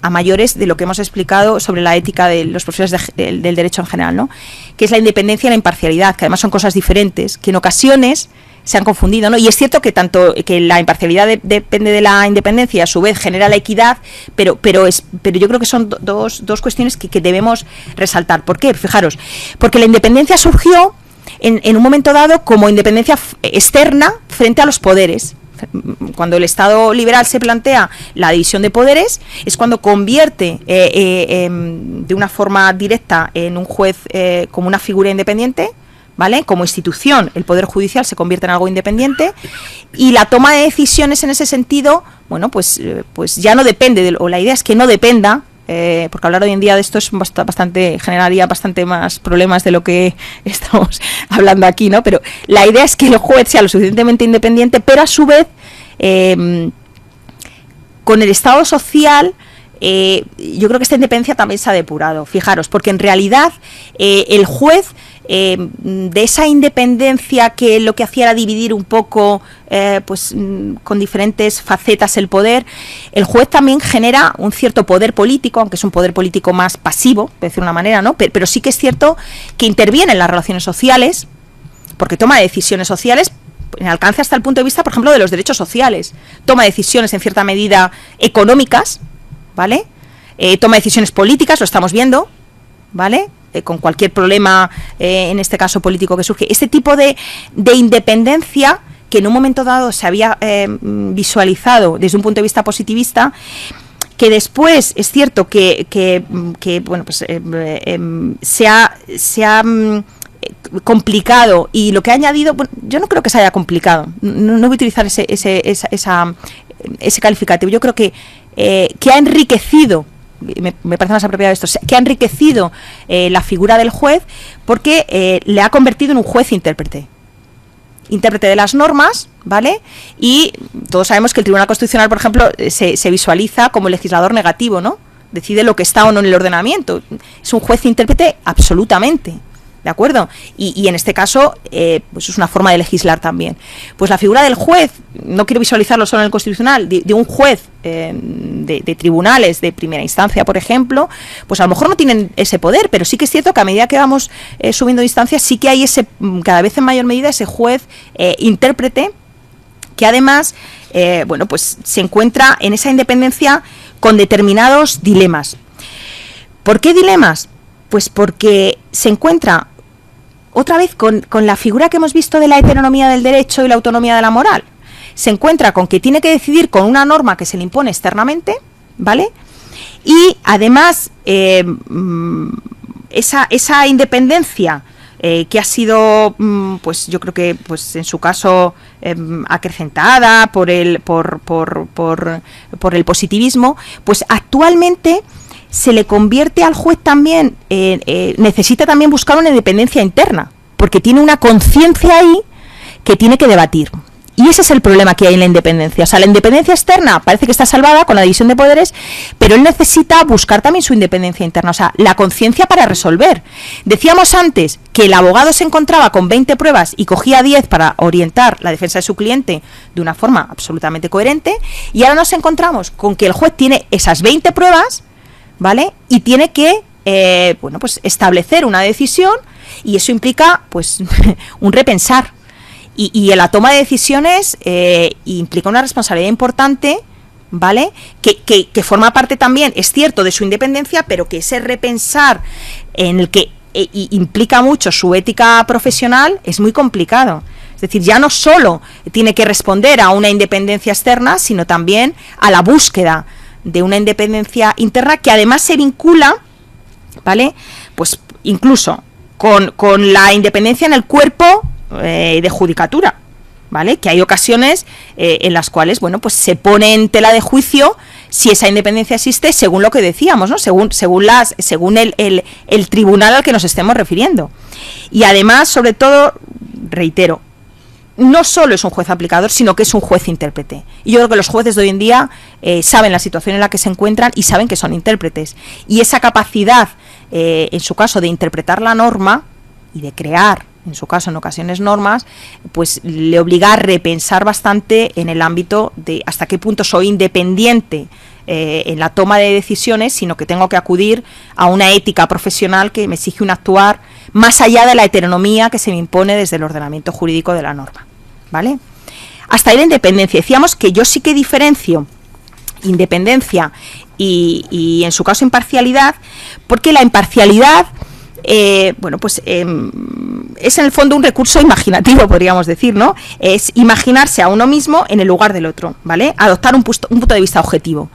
a mayores de lo que hemos explicado sobre la ética de los profesores del derecho en general, ¿no? Que es la independencia y la imparcialidad, que además son cosas diferentes, que en ocasiones se han confundido, ¿no? Y es cierto que que la imparcialidad depende de la independencia y a su vez genera la equidad, pero yo creo que son dos cuestiones que debemos resaltar. ¿Por qué? Fijaros, porque la independencia surgió en un momento dado como independencia externa frente a los poderes. Cuando el Estado liberal se plantea la división de poderes, es cuando convierte de una forma directa en un juez como una figura independiente, ¿vale? Como institución, el Poder Judicial se convierte en algo independiente y la toma de decisiones en ese sentido, bueno, pues ya no depende, o la idea es que no dependa, porque hablar hoy en día de esto es generaría bastante más problemas de lo que estamos hablando aquí, ¿no? Pero la idea es que el juez sea lo suficientemente independiente, pero a su vez, con el Estado social, yo creo que esta independencia también se ha depurado, fijaros, porque en realidad el juez, de esa independencia que lo que hacía era dividir un poco con diferentes facetas el poder, el juez también genera un cierto poder político, aunque es un poder político más pasivo, de decir una manera, ¿no? Pero sí que es cierto que interviene en las relaciones sociales, porque toma decisiones sociales, en alcance hasta el punto de vista, por ejemplo, de los derechos sociales, toma decisiones en cierta medida económicas, ¿vale? Toma decisiones políticas, lo estamos viendo, ¿vale? Con cualquier problema, en este caso político que surge. Este tipo de independencia que en un momento dado se había visualizado desde un punto de vista positivista, que después es cierto que bueno, pues se ha complicado, y lo que ha añadido, bueno, yo no creo que se haya complicado, no voy a utilizar ese calificativo. Yo creo que ha enriquecido, me parece más apropiado esto, que ha enriquecido la figura del juez, porque le ha convertido en un juez intérprete de las normas, ¿vale? Y todos sabemos que el Tribunal Constitucional, por ejemplo, se visualiza como legislador negativo, ¿no? Decide lo que está o no en el ordenamiento. Es un juez intérprete absolutamente, ¿de acuerdo? Y en este caso, pues es una forma de legislar también. Pues la figura del juez, no quiero visualizarlo solo en el Constitucional, de un juez de tribunales de primera instancia, por ejemplo, pues a lo mejor no tienen ese poder, pero sí que es cierto que a medida que vamos subiendo distancias, sí que hay cada vez en mayor medida ese juez intérprete, que además, bueno, pues se encuentra en esa independencia con determinados dilemas. ¿Por qué dilemas? Pues porque se encuentra otra vez con la figura que hemos visto de la heteronomía del derecho y la autonomía de la moral. Se encuentra con que tiene que decidir con una norma que se le impone externamente, ¿vale? Y además esa independencia que ha sido, pues yo creo que, pues en su caso, acrecentada por el positivismo, pues actualmente se le convierte al juez también, necesita también buscar una independencia interna, porque tiene una conciencia ahí que tiene que debatir. Y ese es el problema que hay en la independencia. O sea, la independencia externa parece que está salvada con la división de poderes, pero él necesita buscar también su independencia interna, o sea, la conciencia para resolver. Decíamos antes que el abogado se encontraba con 20 pruebas y cogía 10 para orientar la defensa de su cliente de una forma absolutamente coherente, y ahora nos encontramos con que el juez tiene esas 20 pruebas, ¿vale? Y tiene que, bueno, pues establecer una decisión, y eso implica, pues, un repensar. Y en la toma de decisiones implica una responsabilidad importante, ¿vale? Que forma parte también, es cierto, de su independencia, pero que ese repensar en el que implica mucho su ética profesional es muy complicado. Es decir, ya no solo tiene que responder a una independencia externa, sino también a la búsqueda de una independencia interna, que además se vincula, ¿vale? Pues incluso con la independencia en el cuerpo de judicatura, ¿vale? Que hay ocasiones en las cuales, bueno, pues se pone en tela de juicio si esa independencia existe, según lo que decíamos, ¿no? Según el tribunal al que nos estemos refiriendo. Y además, sobre todo, reitero, no solo es un juez aplicador, sino que es un juez intérprete. Y yo creo que los jueces de hoy en día saben la situación en la que se encuentran y saben que son intérpretes. Y esa capacidad, en su caso, de interpretar la norma y de crear, en su caso, en ocasiones, normas, pues le obliga a repensar bastante en el ámbito de hasta qué punto soy independiente en la toma de decisiones, sino que tengo que acudir a una ética profesional que me exige un actuar más allá de la heteronomía que se me impone desde el ordenamiento jurídico de la norma, ¿vale? Hasta ahí la independencia. Decíamos que yo sí que diferencio independencia y en su caso imparcialidad, porque la imparcialidad, bueno, pues es en el fondo un recurso imaginativo, podríamos decir, ¿no? Es imaginarse a uno mismo en el lugar del otro, ¿vale? Adoptar un punto de vista objetivo.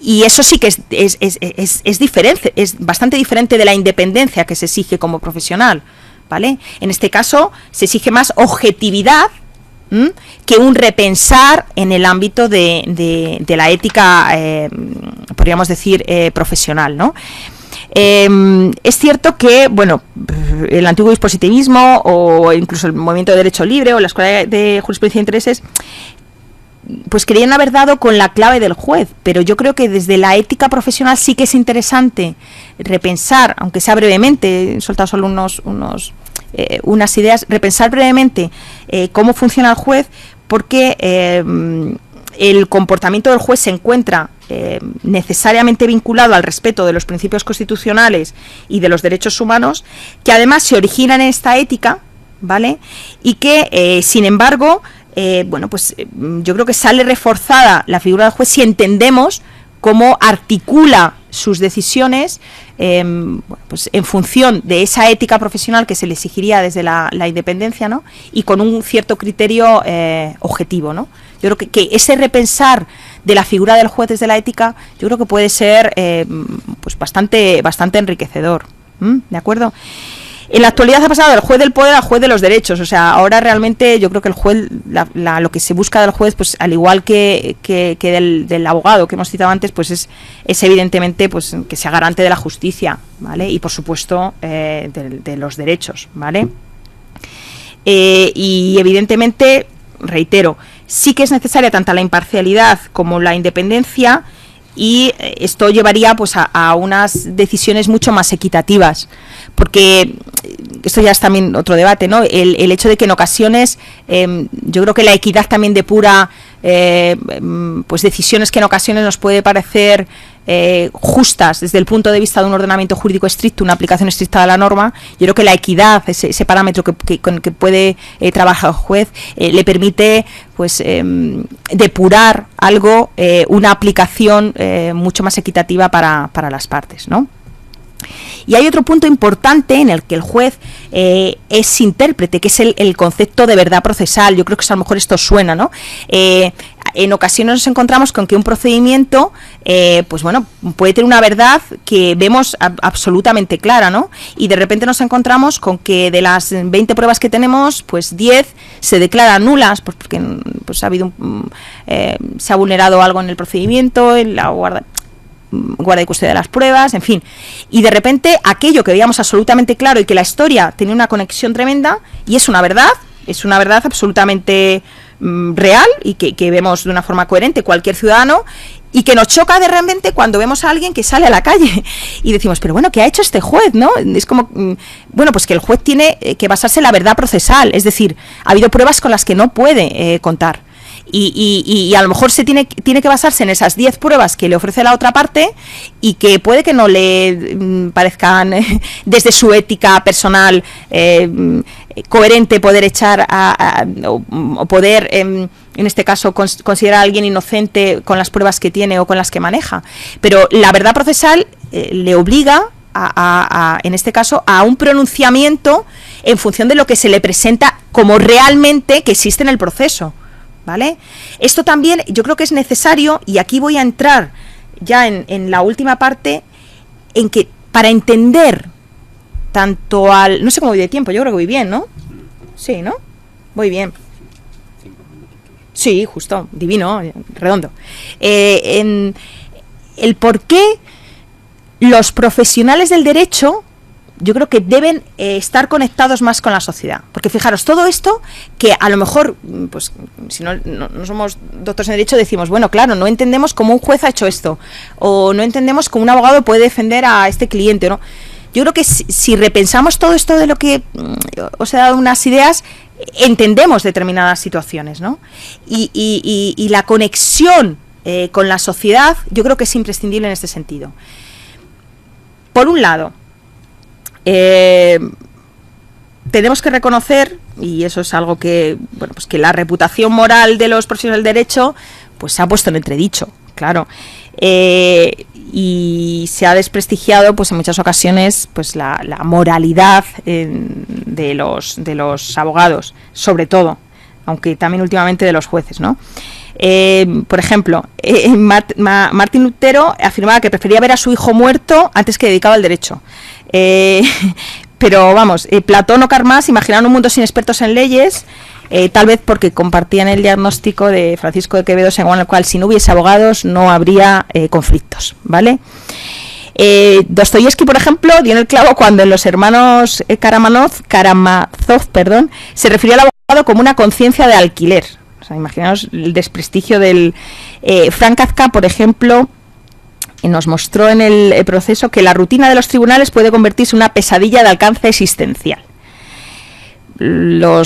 Y eso sí que es diferente, es bastante diferente de la independencia que se exige como profesional, ¿vale? En este caso se exige más objetividad que un repensar en el ámbito de la ética, podríamos decir, profesional, ¿no? Es cierto que, bueno, el antiguo dispositivismo o incluso el movimiento de derecho libre o la escuela de jurisprudencia de intereses, pues querían haber dado con la clave del juez, pero yo creo que desde la ética profesional sí que es interesante repensar, aunque sea brevemente, he soltado solo unas ideas, repensar brevemente cómo funciona el juez, porque el comportamiento del juez se encuentra necesariamente vinculado al respeto de los principios constitucionales y de los derechos humanos, que además se originan en esta ética, ¿vale? Y que, sin embargo, yo creo que sale reforzada la figura del juez si entendemos cómo articula sus decisiones en función de esa ética profesional que se le exigiría desde la independencia, ¿no? Y con un cierto criterio objetivo, ¿no? Yo creo que ese repensar de la figura del juez desde la ética, yo creo que puede ser bastante enriquecedor. ¿De acuerdo? En la actualidad ha pasado del juez del poder al juez de los derechos. O sea, ahora realmente yo creo que el juez, lo que se busca del juez, pues al igual que del abogado que hemos citado antes, pues es evidentemente pues que sea garante de la justicia, ¿vale? Y por supuesto de los derechos, ¿vale? Y evidentemente, reitero, sí que es necesaria tanto la imparcialidad como la independencia, y esto llevaría pues a unas decisiones mucho más equitativas, porque esto ya es también otro debate, ¿no? El hecho de que en ocasiones yo creo que la equidad también depura pues decisiones que en ocasiones nos puede parecer justas desde el punto de vista de un ordenamiento jurídico estricto, una aplicación estricta de la norma. Yo creo que la equidad, ese parámetro con el que puede trabajar el juez, le permite pues depurar algo, una aplicación mucho más equitativa para las partes, ¿no? Y hay otro punto importante en el que el juez es intérprete, que es el concepto de verdad procesal. Yo creo que a lo mejor esto suena, ¿no? En ocasiones nos encontramos con que un procedimiento, puede tener una verdad que vemos absolutamente clara, ¿no? Y de repente nos encontramos con que de las 20 pruebas que tenemos, pues 10 se declaran nulas, pues porque pues ha habido se ha vulnerado algo en el procedimiento, en la guarda y custodia de las pruebas, en fin, y de repente aquello que veíamos absolutamente claro y que la historia tenía una conexión tremenda, y es una verdad absolutamente real y que vemos de una forma coherente cualquier ciudadano, y que nos choca de repente cuando vemos a alguien que sale a la calle y decimos, pero bueno, ¿qué ha hecho este juez, no? Es como, pues que el juez tiene que basarse en la verdad procesal, es decir, ha habido pruebas con las que no puede contar. Y a lo mejor se tiene que basarse en esas 10 pruebas que le ofrece la otra parte, y que puede que no le parezcan desde su ética personal coherente poder echar o poder en este caso considerar a alguien inocente con las pruebas que tiene o con las que maneja, pero la verdad procesal le obliga en este caso a un pronunciamiento en función de lo que se le presenta como realmente que existe en el proceso, ¿vale? Esto también yo creo que es necesario, y aquí voy a entrar ya en la última parte, en que para entender tanto no sé cómo voy de tiempo, yo creo que voy bien, ¿no? Sí, ¿no? Voy bien. Sí, justo, divino, redondo. En el por qué los profesionales del derecho, yo creo que deben estar conectados más con la sociedad, porque fijaros, todo esto que a lo mejor, pues si no somos doctores en derecho, decimos, bueno, claro, no entendemos cómo un juez ha hecho esto, o no entendemos cómo un abogado puede defender a este cliente, ¿no? Yo creo que si repensamos todo esto de lo que os he dado unas ideas, entendemos determinadas situaciones, ¿no? Y la conexión con la sociedad, yo creo que es imprescindible en este sentido. Por un lado, tenemos que reconocer, y eso es algo que, pues que la reputación moral de los profesionales del derecho pues se ha puesto en entredicho, claro, y se ha desprestigiado pues en muchas ocasiones pues la moralidad de los abogados, sobre todo, aunque también últimamente de los jueces, ¿no? Por ejemplo, Martín Lutero afirmaba que prefería ver a su hijo muerto antes que dedicado al derecho. Pero vamos, Platón o Karl Marx imaginaron un mundo sin expertos en leyes, tal vez porque compartían el diagnóstico de Francisco de Quevedo, según el cual si no hubiese abogados no habría conflictos, ¿vale? Dostoyevski, por ejemplo, dio en el clavo cuando en Los hermanos Karamazov, se refirió al abogado como una conciencia de alquiler. O sea, imaginaos el desprestigio del... Frank Kafka, por ejemplo, nos mostró en el proceso que la rutina de los tribunales puede convertirse en una pesadilla de alcance existencial. Yo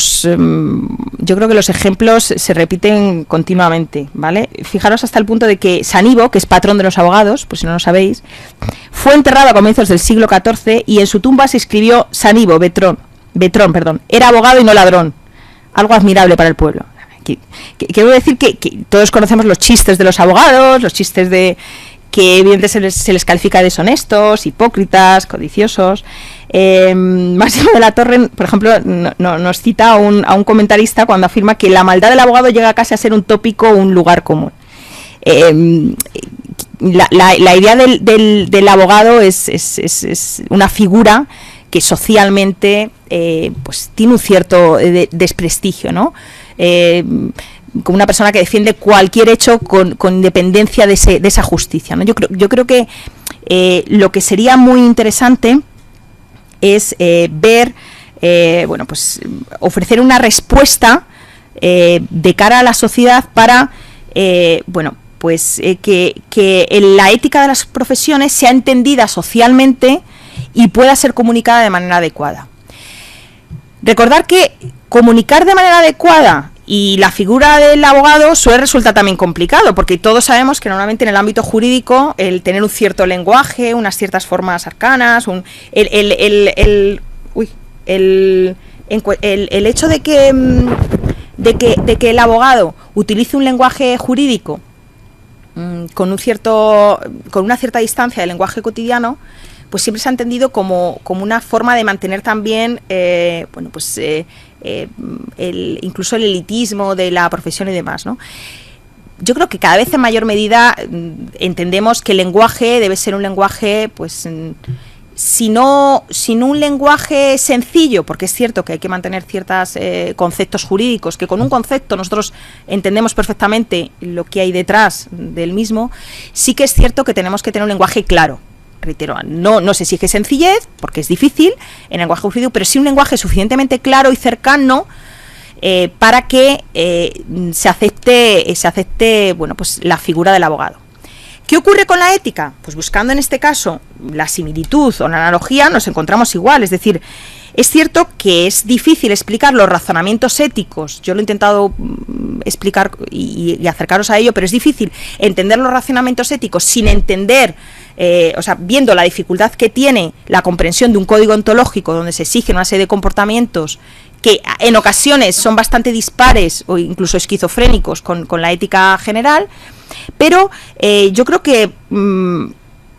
creo que los ejemplos se repiten continuamente, ¿vale? Fijaros hasta el punto de que San Ivo, que es patrón de los abogados, pues si no lo sabéis, fue enterrado a comienzos del siglo XIV y en su tumba se escribió San Ivo, Vetrón. Betrón, perdón, era abogado y no ladrón. Algo admirable para el pueblo. Quiero decir que todos conocemos los chistes de los abogados, los chistes de que evidentemente se les califica de deshonestos, hipócritas, codiciosos. Máximo de la Torre, por ejemplo, nos cita a un comentarista cuando afirma que la maldad del abogado llega casi a ser un tópico o un lugar común. La idea del abogado es una figura que socialmente pues tiene un cierto desprestigio, ¿no? Como una persona que defiende cualquier hecho con independencia de esa justicia, ¿no? Yo creo que lo que sería muy interesante es ver, bueno, pues ofrecer una respuesta de cara a la sociedad para, bueno, pues que la ética de las profesiones sea entendida socialmente y pueda ser comunicada de manera adecuada. Recordar que comunicar de manera adecuada y la figura del abogado suele resultar también complicado, porque todos sabemos que normalmente en el ámbito jurídico el tener un cierto lenguaje, unas ciertas formas arcanas, el hecho de que el abogado utilice un lenguaje jurídico con una cierta distancia del lenguaje cotidiano, pues siempre se ha entendido como una forma de mantener también, bueno, pues incluso el elitismo de la profesión y demás, ¿no? Yo creo que cada vez en mayor medida entendemos que el lenguaje debe ser un lenguaje, pues, sin un lenguaje sencillo, porque es cierto que hay que mantener ciertos conceptos jurídicos, que con un concepto nosotros entendemos perfectamente lo que hay detrás del mismo. Sí que es cierto que tenemos que tener un lenguaje claro. Reitero, no se exige sencillez, porque es difícil en el lenguaje jurídico, pero sí un lenguaje suficientemente claro y cercano para que se acepte, bueno, pues la figura del abogado. ¿Qué ocurre con la ética? Pues buscando en este caso la similitud o la analogía, nos encontramos igual. Es decir, es cierto que es difícil explicar los razonamientos éticos. Yo lo he intentado explicar y acercaros a ello, pero es difícil entender los razonamientos éticos sin entender, o sea, viendo la dificultad que tiene la comprensión de un código ontológico donde se exigen una serie de comportamientos que en ocasiones son bastante dispares o incluso esquizofrénicos con la ética general. Pero yo creo que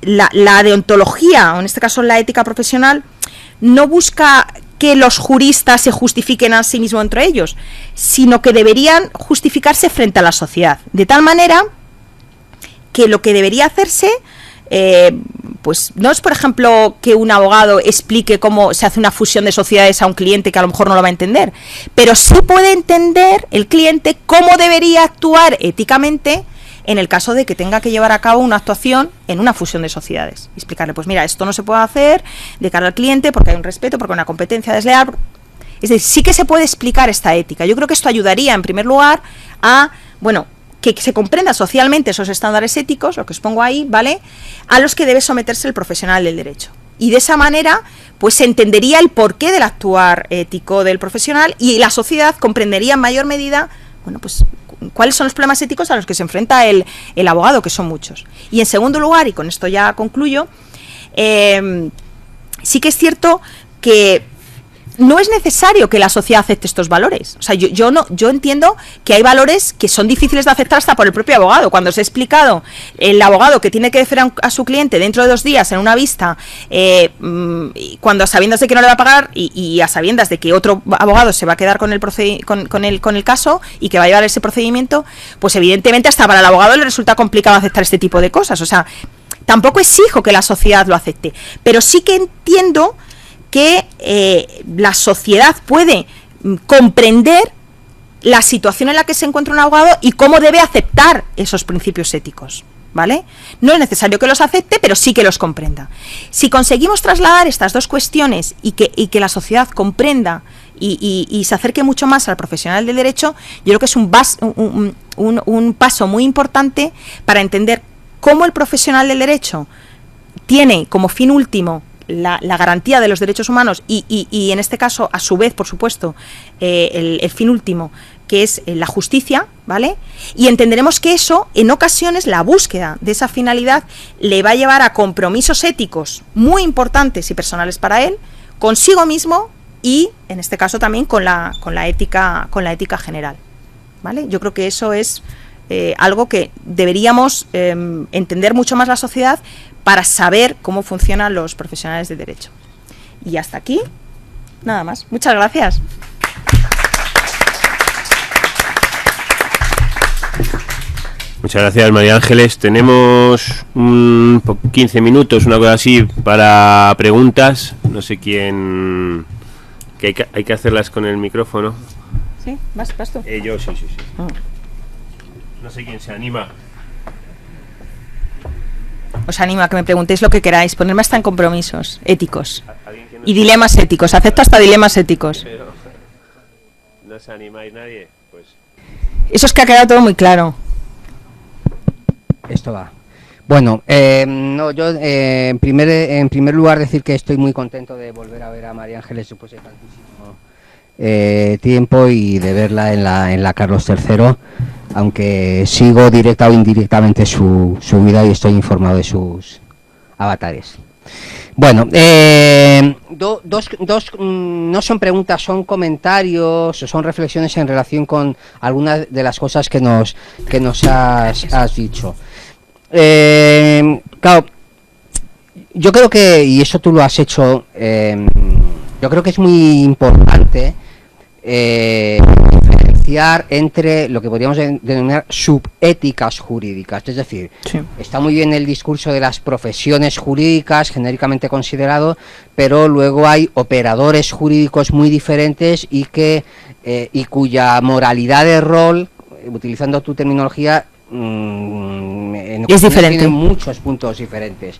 la deontología, o en este caso la ética profesional, no busca que los juristas se justifiquen a sí mismos entre ellos, sino que deberían justificarse frente a la sociedad, de tal manera que lo que debería hacerse, pues no es, por ejemplo, que un abogado explique cómo se hace una fusión de sociedades a un cliente que a lo mejor no lo va a entender, pero sí puede entender el cliente cómo debería actuar éticamente en el caso de que tenga que llevar a cabo una actuación en una fusión de sociedades. Y explicarle, pues mira, esto no se puede hacer de cara al cliente porque hay un respeto, porque hay una competencia desleal. Es decir, sí que se puede explicar esta ética. Yo creo que esto ayudaría, en primer lugar, a, bueno, que se comprenda socialmente esos estándares éticos, lo que os pongo ahí, ¿vale?, a los que debe someterse el profesional del derecho. Y de esa manera, pues se entendería el porqué del actuar ético del profesional y la sociedad comprendería en mayor medida, bueno, pues cuáles son los problemas éticos a los que se enfrenta el abogado, que son muchos. Y en segundo lugar, y con esto ya concluyo, sí que es cierto que no es necesario que la sociedad acepte estos valores. O sea, yo entiendo que hay valores que son difíciles de aceptar hasta por el propio abogado. Cuando se ha explicado el abogado que tiene que defender a su cliente dentro de 2 días en una vista, cuando a sabiendas de que no le va a pagar y a sabiendas de que otro abogado se va a quedar con el caso y que va a llevar ese procedimiento, pues evidentemente hasta para el abogado le resulta complicado aceptar este tipo de cosas. O sea, tampoco exijo que la sociedad lo acepte, pero sí que entiendo que la sociedad puede comprender la situación en la que se encuentra un abogado y cómo debe aceptar esos principios éticos, ¿vale? No es necesario que los acepte, pero sí que los comprenda. Si conseguimos trasladar estas dos cuestiones y que la sociedad comprenda y se acerque mucho más al profesional del derecho, yo creo que es un paso muy importante para entender cómo el profesional del derecho tiene como fin último la garantía de los derechos humanos y en este caso, a su vez, por supuesto, el fin último, que es la justicia, ¿vale? Y entenderemos que eso, en ocasiones, la búsqueda de esa finalidad le va a llevar a compromisos éticos muy importantes y personales para él, consigo mismo y, en este caso, también con la ética general, ¿vale? Yo creo que eso es algo que deberíamos entender mucho más la sociedad para saber cómo funcionan los profesionales de derecho. Y hasta aquí, nada más. Muchas gracias. Muchas gracias, María Ángeles. Tenemos 15 minutos, una cosa así, para preguntas. No sé quién... que hay que hacerlas con el micrófono. ¿Sí? ¿Vas tú? Yo sí. No sé quién se anima. Os animo a que me preguntéis lo que queráis. Ponerme hasta en compromisos éticos. No y dilemas éticos. Acepto hasta dilemas éticos. Pero no se animáis nadie, pues... Eso es que ha quedado todo muy claro. Esto va. Bueno, no, yo en primer lugar decir que estoy muy contento de volver a ver a María Ángeles después de tantísimo tiempo y de verla en la Carlos III, aunque sigo directa o indirectamente su vida y estoy informado de sus avatares. Bueno, dos no son preguntas, son comentarios o son reflexiones en relación con algunas de las cosas que nos has dicho. Claro, yo creo que, y eso tú lo has hecho, yo creo que es muy importante diferenciar entre lo que podríamos denominar subéticas jurídicas, es decir, sí, está muy bien el discurso de las profesiones jurídicas genéricamente considerado, pero luego hay operadores jurídicos muy diferentes y cuya moralidad de rol, utilizando tu terminología, es diferente. Tiene muchos puntos diferentes.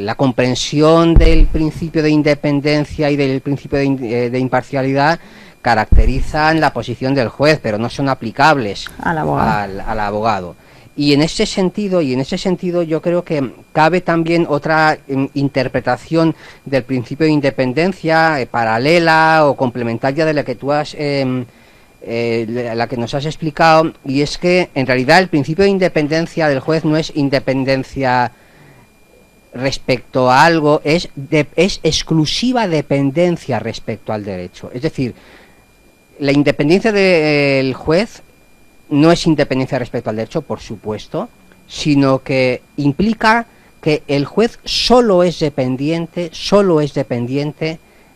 La comprensión del principio de independencia y del principio de imparcialidad caracterizan la posición del juez, pero no son aplicables al abogado. Y en ese sentido yo creo que cabe también otra interpretación del principio de independencia paralela o complementaria de la que tú has la que nos has explicado, y es que en realidad el principio de independencia del juez no es independencia respecto a algo, es exclusiva dependencia respecto al derecho. Es decir, la independencia del juez no es independencia respecto al derecho, por supuesto, sino que implica que el juez solo es dependiente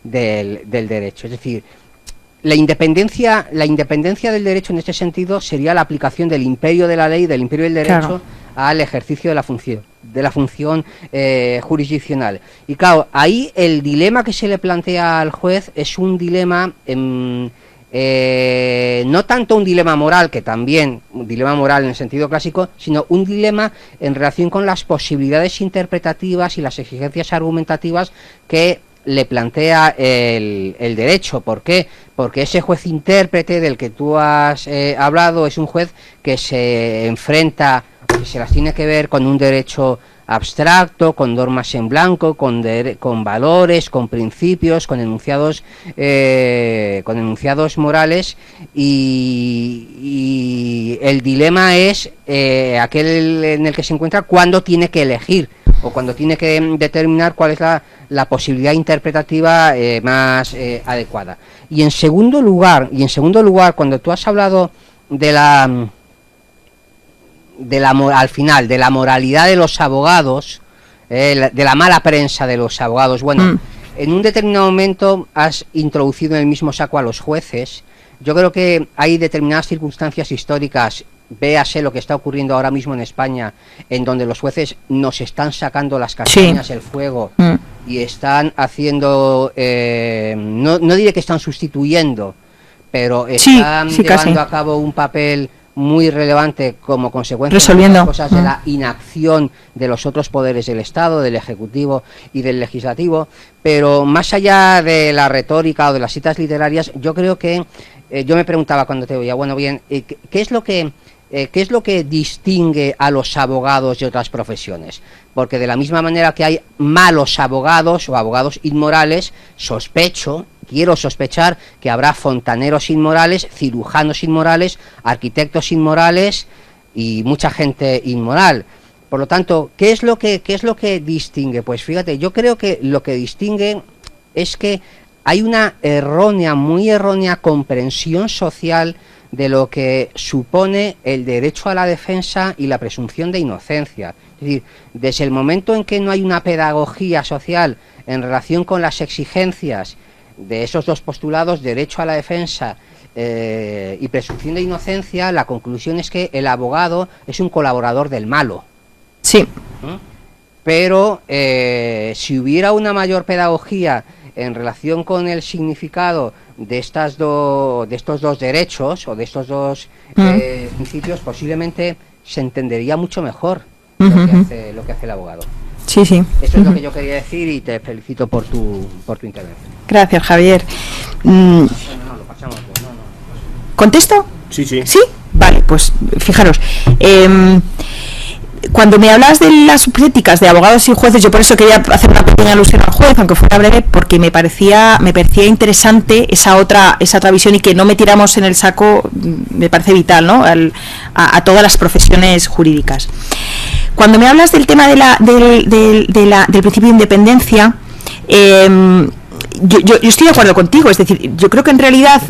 del derecho. Es decir, la independencia del derecho en este sentido sería la aplicación del imperio de la ley, del imperio del derecho, claro, al ejercicio de la función jurisdiccional. Y claro, ahí el dilema que se le plantea al juez es un dilema, no tanto un dilema moral, que también un dilema moral en el sentido clásico, sino un dilema en relación con las posibilidades interpretativas y las exigencias argumentativas que le plantea el derecho. ¿Por qué? Porque ese juez intérprete del que tú has hablado es un juez que se enfrenta, que se las tiene que ver con un derecho abstracto, con normas en blanco, con valores, con principios, con enunciados morales, y el dilema es aquel en el que se encuentra cuando tiene que elegir o cuando tiene que determinar cuál es la posibilidad interpretativa más adecuada. Y en segundo lugar, cuando tú has hablado al final, de la moralidad de los abogados, de la mala prensa de los abogados, bueno, en un determinado momento has introducido en el mismo saco a los jueces. Yo creo que hay determinadas circunstancias históricas, véase lo que está ocurriendo ahora mismo en España, en donde los jueces nos están sacando las castañas del fuego y están haciendo, no diré que están sustituyendo, pero están llevando a cabo un papel muy relevante como consecuencia de las cosas, de la inacción de los otros poderes del Estado, del Ejecutivo y del Legislativo. Pero más allá de la retórica o de las citas literarias, yo creo que yo me preguntaba cuando te oía, bueno, bien, ¿qué es lo que distingue a los abogados de otras profesiones? Porque de la misma manera que hay malos abogados o abogados inmorales, quiero sospechar que habrá fontaneros inmorales, cirujanos inmorales, arquitectos inmorales y mucha gente inmoral. Por lo tanto, ¿qué es lo que distingue? Pues fíjate, yo creo que lo que distingue es que hay una muy errónea comprensión social de lo que supone el derecho a la defensa y la presunción de inocencia. Es decir, desde el momento en que no hay una pedagogía social en relación con las exigencias de esos dos postulados, derecho a la defensa y presunción de inocencia, la conclusión es que el abogado es un colaborador del malo. Sí. Pero si hubiera una mayor pedagogía en relación con el significado de estos dos derechos o de estos dos principios, posiblemente se entendería mucho mejor lo que hace el abogado. Sí, sí. Eso es lo que yo quería decir y te felicito por tu intervención. Gracias, Javier. Lo pasamos. ¿Contesto? Sí, sí. ¿Sí? Vale, pues fijaros. Cuando me hablas de las críticas de abogados y jueces, yo por eso quería hacer una pequeña alusión al juez, aunque fuera breve, porque me parecía interesante esa otra visión y que no metiéramos en el saco, me parece vital, ¿no? A todas las profesiones jurídicas. Cuando me hablas del tema del principio de independencia, yo estoy de acuerdo contigo, es decir, yo creo que en realidad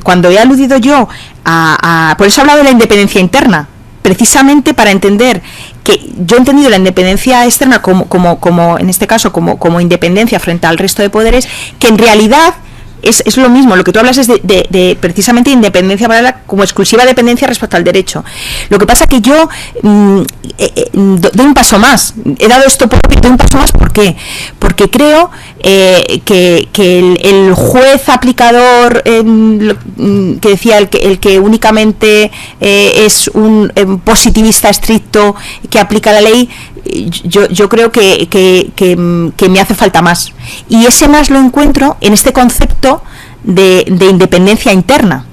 cuando he aludido yo por eso he hablado de la independencia interna, precisamente para entender que yo he entendido la independencia externa como en este caso como independencia frente al resto de poderes, que en realidad es lo mismo. Lo que tú hablas es de precisamente independencia paralela como exclusiva dependencia respecto al derecho. Lo que pasa que yo doy un paso más. He dado esto doy un paso más. ¿Por qué? Porque creo que el juez aplicador que decía el que únicamente es un positivista estricto que aplica la ley, yo creo que me hace falta más, y ese más lo encuentro en este concepto de independencia interna,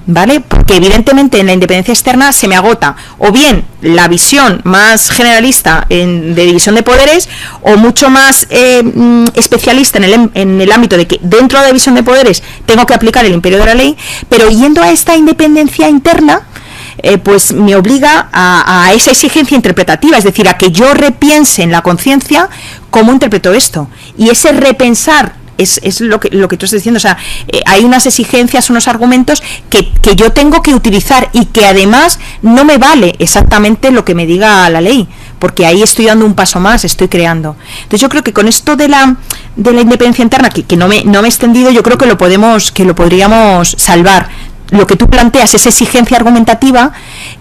¿vale? Porque evidentemente en la independencia externa se me agota o bien la visión más generalista de división de poderes, o mucho más especialista en el ámbito de que dentro de la división de poderes tengo que aplicar el imperio de la ley, pero yendo a esta independencia interna, pues me obliga a esa exigencia interpretativa, es decir, a que yo repiense en la conciencia cómo interpreto esto, y ese repensar es lo que tú estás diciendo. O sea, hay unas exigencias, unos argumentos que yo tengo que utilizar, y que además no me vale exactamente lo que me diga la ley, porque ahí estoy dando un paso más, estoy creando. Entonces yo creo que con esto de la independencia interna, que no me he extendido, yo creo que lo podríamos salvar. Lo que tú planteas, esa exigencia argumentativa,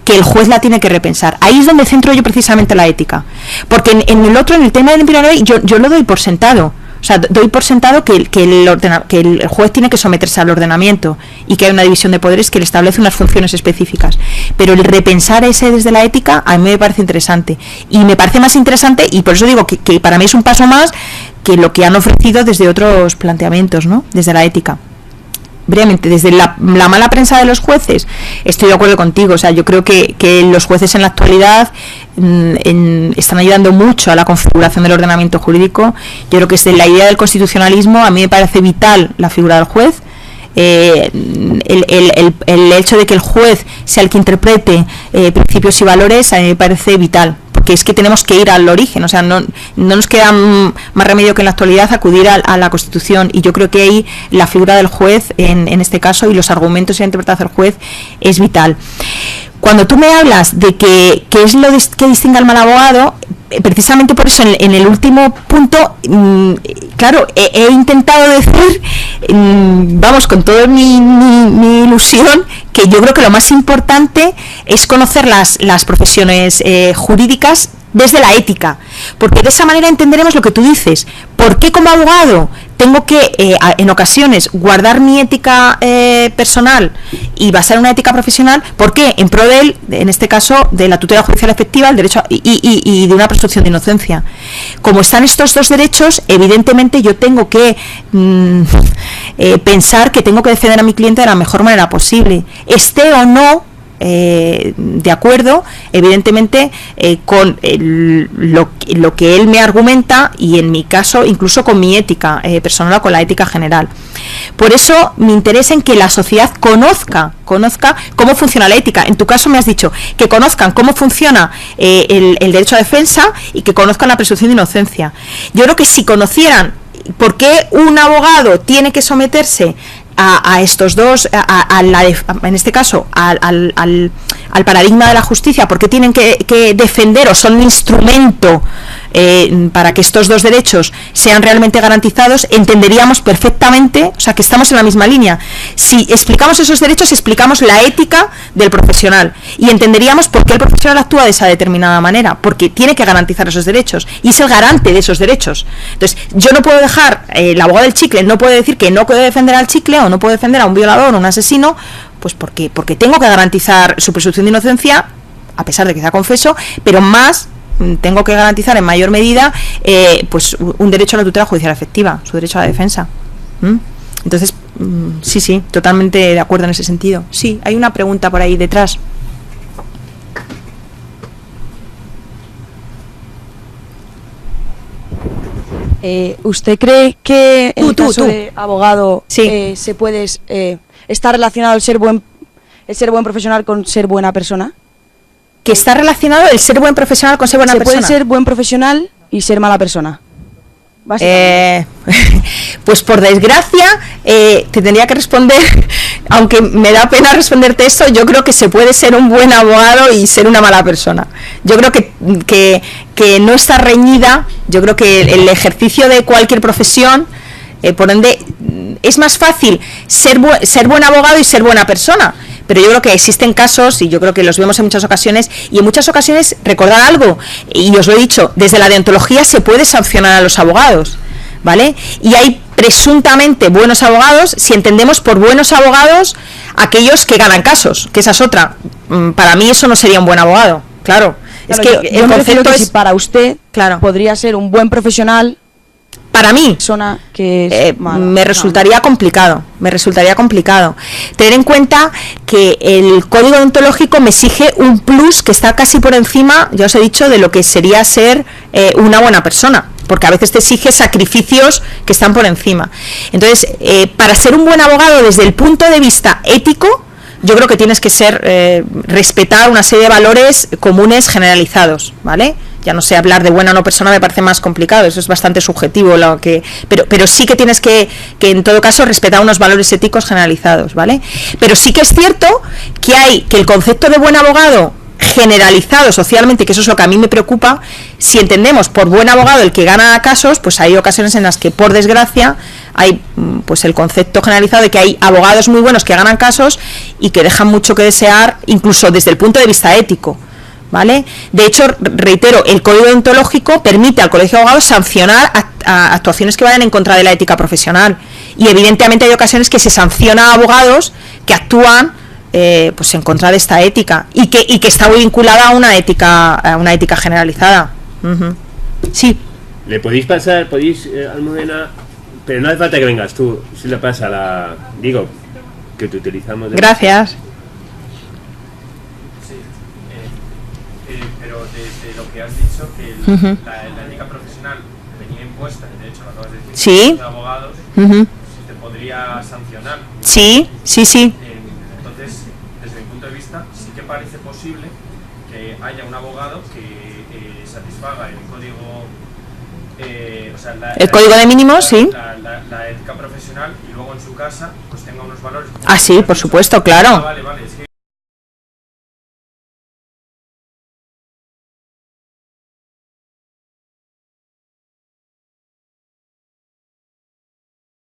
que el juez la tiene que repensar. Ahí es donde centro yo precisamente la ética. Porque en el tema del imperio de la ley, yo lo doy por sentado. O sea, doy por sentado que el juez tiene que someterse al ordenamiento y que hay una división de poderes que le establece unas funciones específicas. Pero el repensar ese desde la ética a mí me parece interesante. Y me parece más interesante, y por eso digo que para mí es un paso más que lo que han ofrecido desde otros planteamientos, ¿no? Desde la ética. Brevemente, desde la mala prensa de los jueces, estoy de acuerdo contigo. O sea, yo creo que los jueces en la actualidad están ayudando mucho a la configuración del ordenamiento jurídico. Yo creo que desde la idea del constitucionalismo a mí me parece vital la figura del juez. El hecho de que el juez sea el que interprete principios y valores a mí me parece vital, porque es que tenemos que ir al origen. O sea, no nos queda más remedio que en la actualidad acudir a la Constitución, y yo creo que ahí la figura del juez en este caso, y los argumentos y la interpretación del juez, es vital. Cuando tú me hablas de qué es lo que distingue al mal abogado, precisamente por eso en el último punto, claro, he intentado decir, vamos, con toda mi ilusión, que yo creo que lo más importante es conocer las profesiones jurídicas desde la ética, porque de esa manera entenderemos lo que tú dices. ¿Por qué como abogado tengo que en ocasiones guardar mi ética personal y basar una ética profesional? ¿Por qué? En pro en este caso, de la tutela judicial efectiva, el derecho y de una presunción de inocencia. Como están estos dos derechos, evidentemente yo tengo que pensar que tengo que defender a mi cliente de la mejor manera posible, esté o no de acuerdo, evidentemente, con lo que él me argumenta y, en mi caso, incluso con mi ética personal o con la ética general. Por eso me interesa en que la sociedad conozca cómo funciona la ética. En tu caso me has dicho que conozcan cómo funciona el derecho a defensa y que conozcan la presunción de inocencia. Yo creo que si conocieran por qué un abogado tiene que someterse a estos dos, en este caso al paradigma de la justicia, porque tienen que defender o son un instrumento para que estos dos derechos sean realmente garantizados, entenderíamos perfectamente, o sea, que estamos en la misma línea. Si explicamos esos derechos, explicamos la ética del profesional y entenderíamos por qué el profesional actúa de esa determinada manera, porque tiene que garantizar esos derechos y es el garante de esos derechos. Entonces, yo no puedo dejar, el abogado del chicle no puede decir que no puede defender al chicle o no puede defender a un violador o un asesino, pues porque tengo que garantizar su presunción de inocencia, a pesar de que sea confeso, pero más tengo que garantizar en mayor medida pues un derecho a la tutela judicial efectiva, su derecho a la defensa. Entonces, sí, totalmente de acuerdo en ese sentido. Sí, hay una pregunta por ahí detrás. ¿Usted cree que en el caso de abogado sí, se puede está relacionado el ser buen profesional con ser buena persona? Que está relacionado el ser buen profesional con ser buena persona. Se puede ser buen profesional y ser mala persona. Pues por desgracia te tendría que responder, aunque me da pena responderte esto, yo creo que se puede ser un buen abogado y ser una mala persona. Yo creo que no está reñida. Yo creo que el ejercicio de cualquier profesión, por ende, es más fácil ser buen abogado y ser buena persona. Pero yo creo que existen casos, y yo creo que los vemos en muchas ocasiones, y en muchas ocasiones, recordar algo, y os lo he dicho, desde la deontología se puede sancionar a los abogados, ¿vale? Y hay presuntamente buenos abogados, si entendemos por buenos abogados aquellos que ganan casos, que esa es otra. Para mí eso no sería un buen abogado, claro. Es que el concepto es, si para usted, claro, podría ser un buen profesional. Para mí, persona que es mala, me resultaría complicado. Tener en cuenta que el código deontológico me exige un plus que está casi por encima, ya os he dicho, de lo que sería ser una buena persona, porque a veces te exige sacrificios que están por encima. Entonces, para ser un buen abogado desde el punto de vista ético, yo creo que tienes que respetar una serie de valores comunes generalizados, ¿vale? Ya no sé, hablar de buena o no persona me parece más complicado, eso es bastante subjetivo, pero sí que tienes que en todo caso respetar unos valores éticos generalizados, ¿vale? Pero sí que es cierto que el concepto de buen abogado generalizado socialmente, que eso es lo que a mí me preocupa, si entendemos por buen abogado el que gana casos, pues hay ocasiones en las que, por desgracia, hay pues el concepto generalizado de que hay abogados muy buenos que ganan casos y que dejan mucho que desear, incluso desde el punto de vista ético, ¿vale? De hecho, reitero, el código deontológico permite al colegio de abogados sancionar a actuaciones que vayan en contra de la ética profesional, y evidentemente hay ocasiones que se sanciona a abogados que actúan pues en contra de esta ética y que está muy vinculada a una ética generalizada. Sí. ¿Le podéis pasar, Almudena? Pero no hace falta que vengas tú, si le pasa que te utilizamos. Gracias. Pero de lo que has dicho, que la ética profesional venía impuesta, de hecho lo acabas de decir, sí, de abogados, se podría sancionar. Sí. Entonces, desde mi punto de vista, sí que parece posible que haya un abogado que satisfaga el código, el código de mínimos, sí. La ética profesional, y luego en su casa pues tenga unos valores. Sí, por supuesto, claro. Vale, es que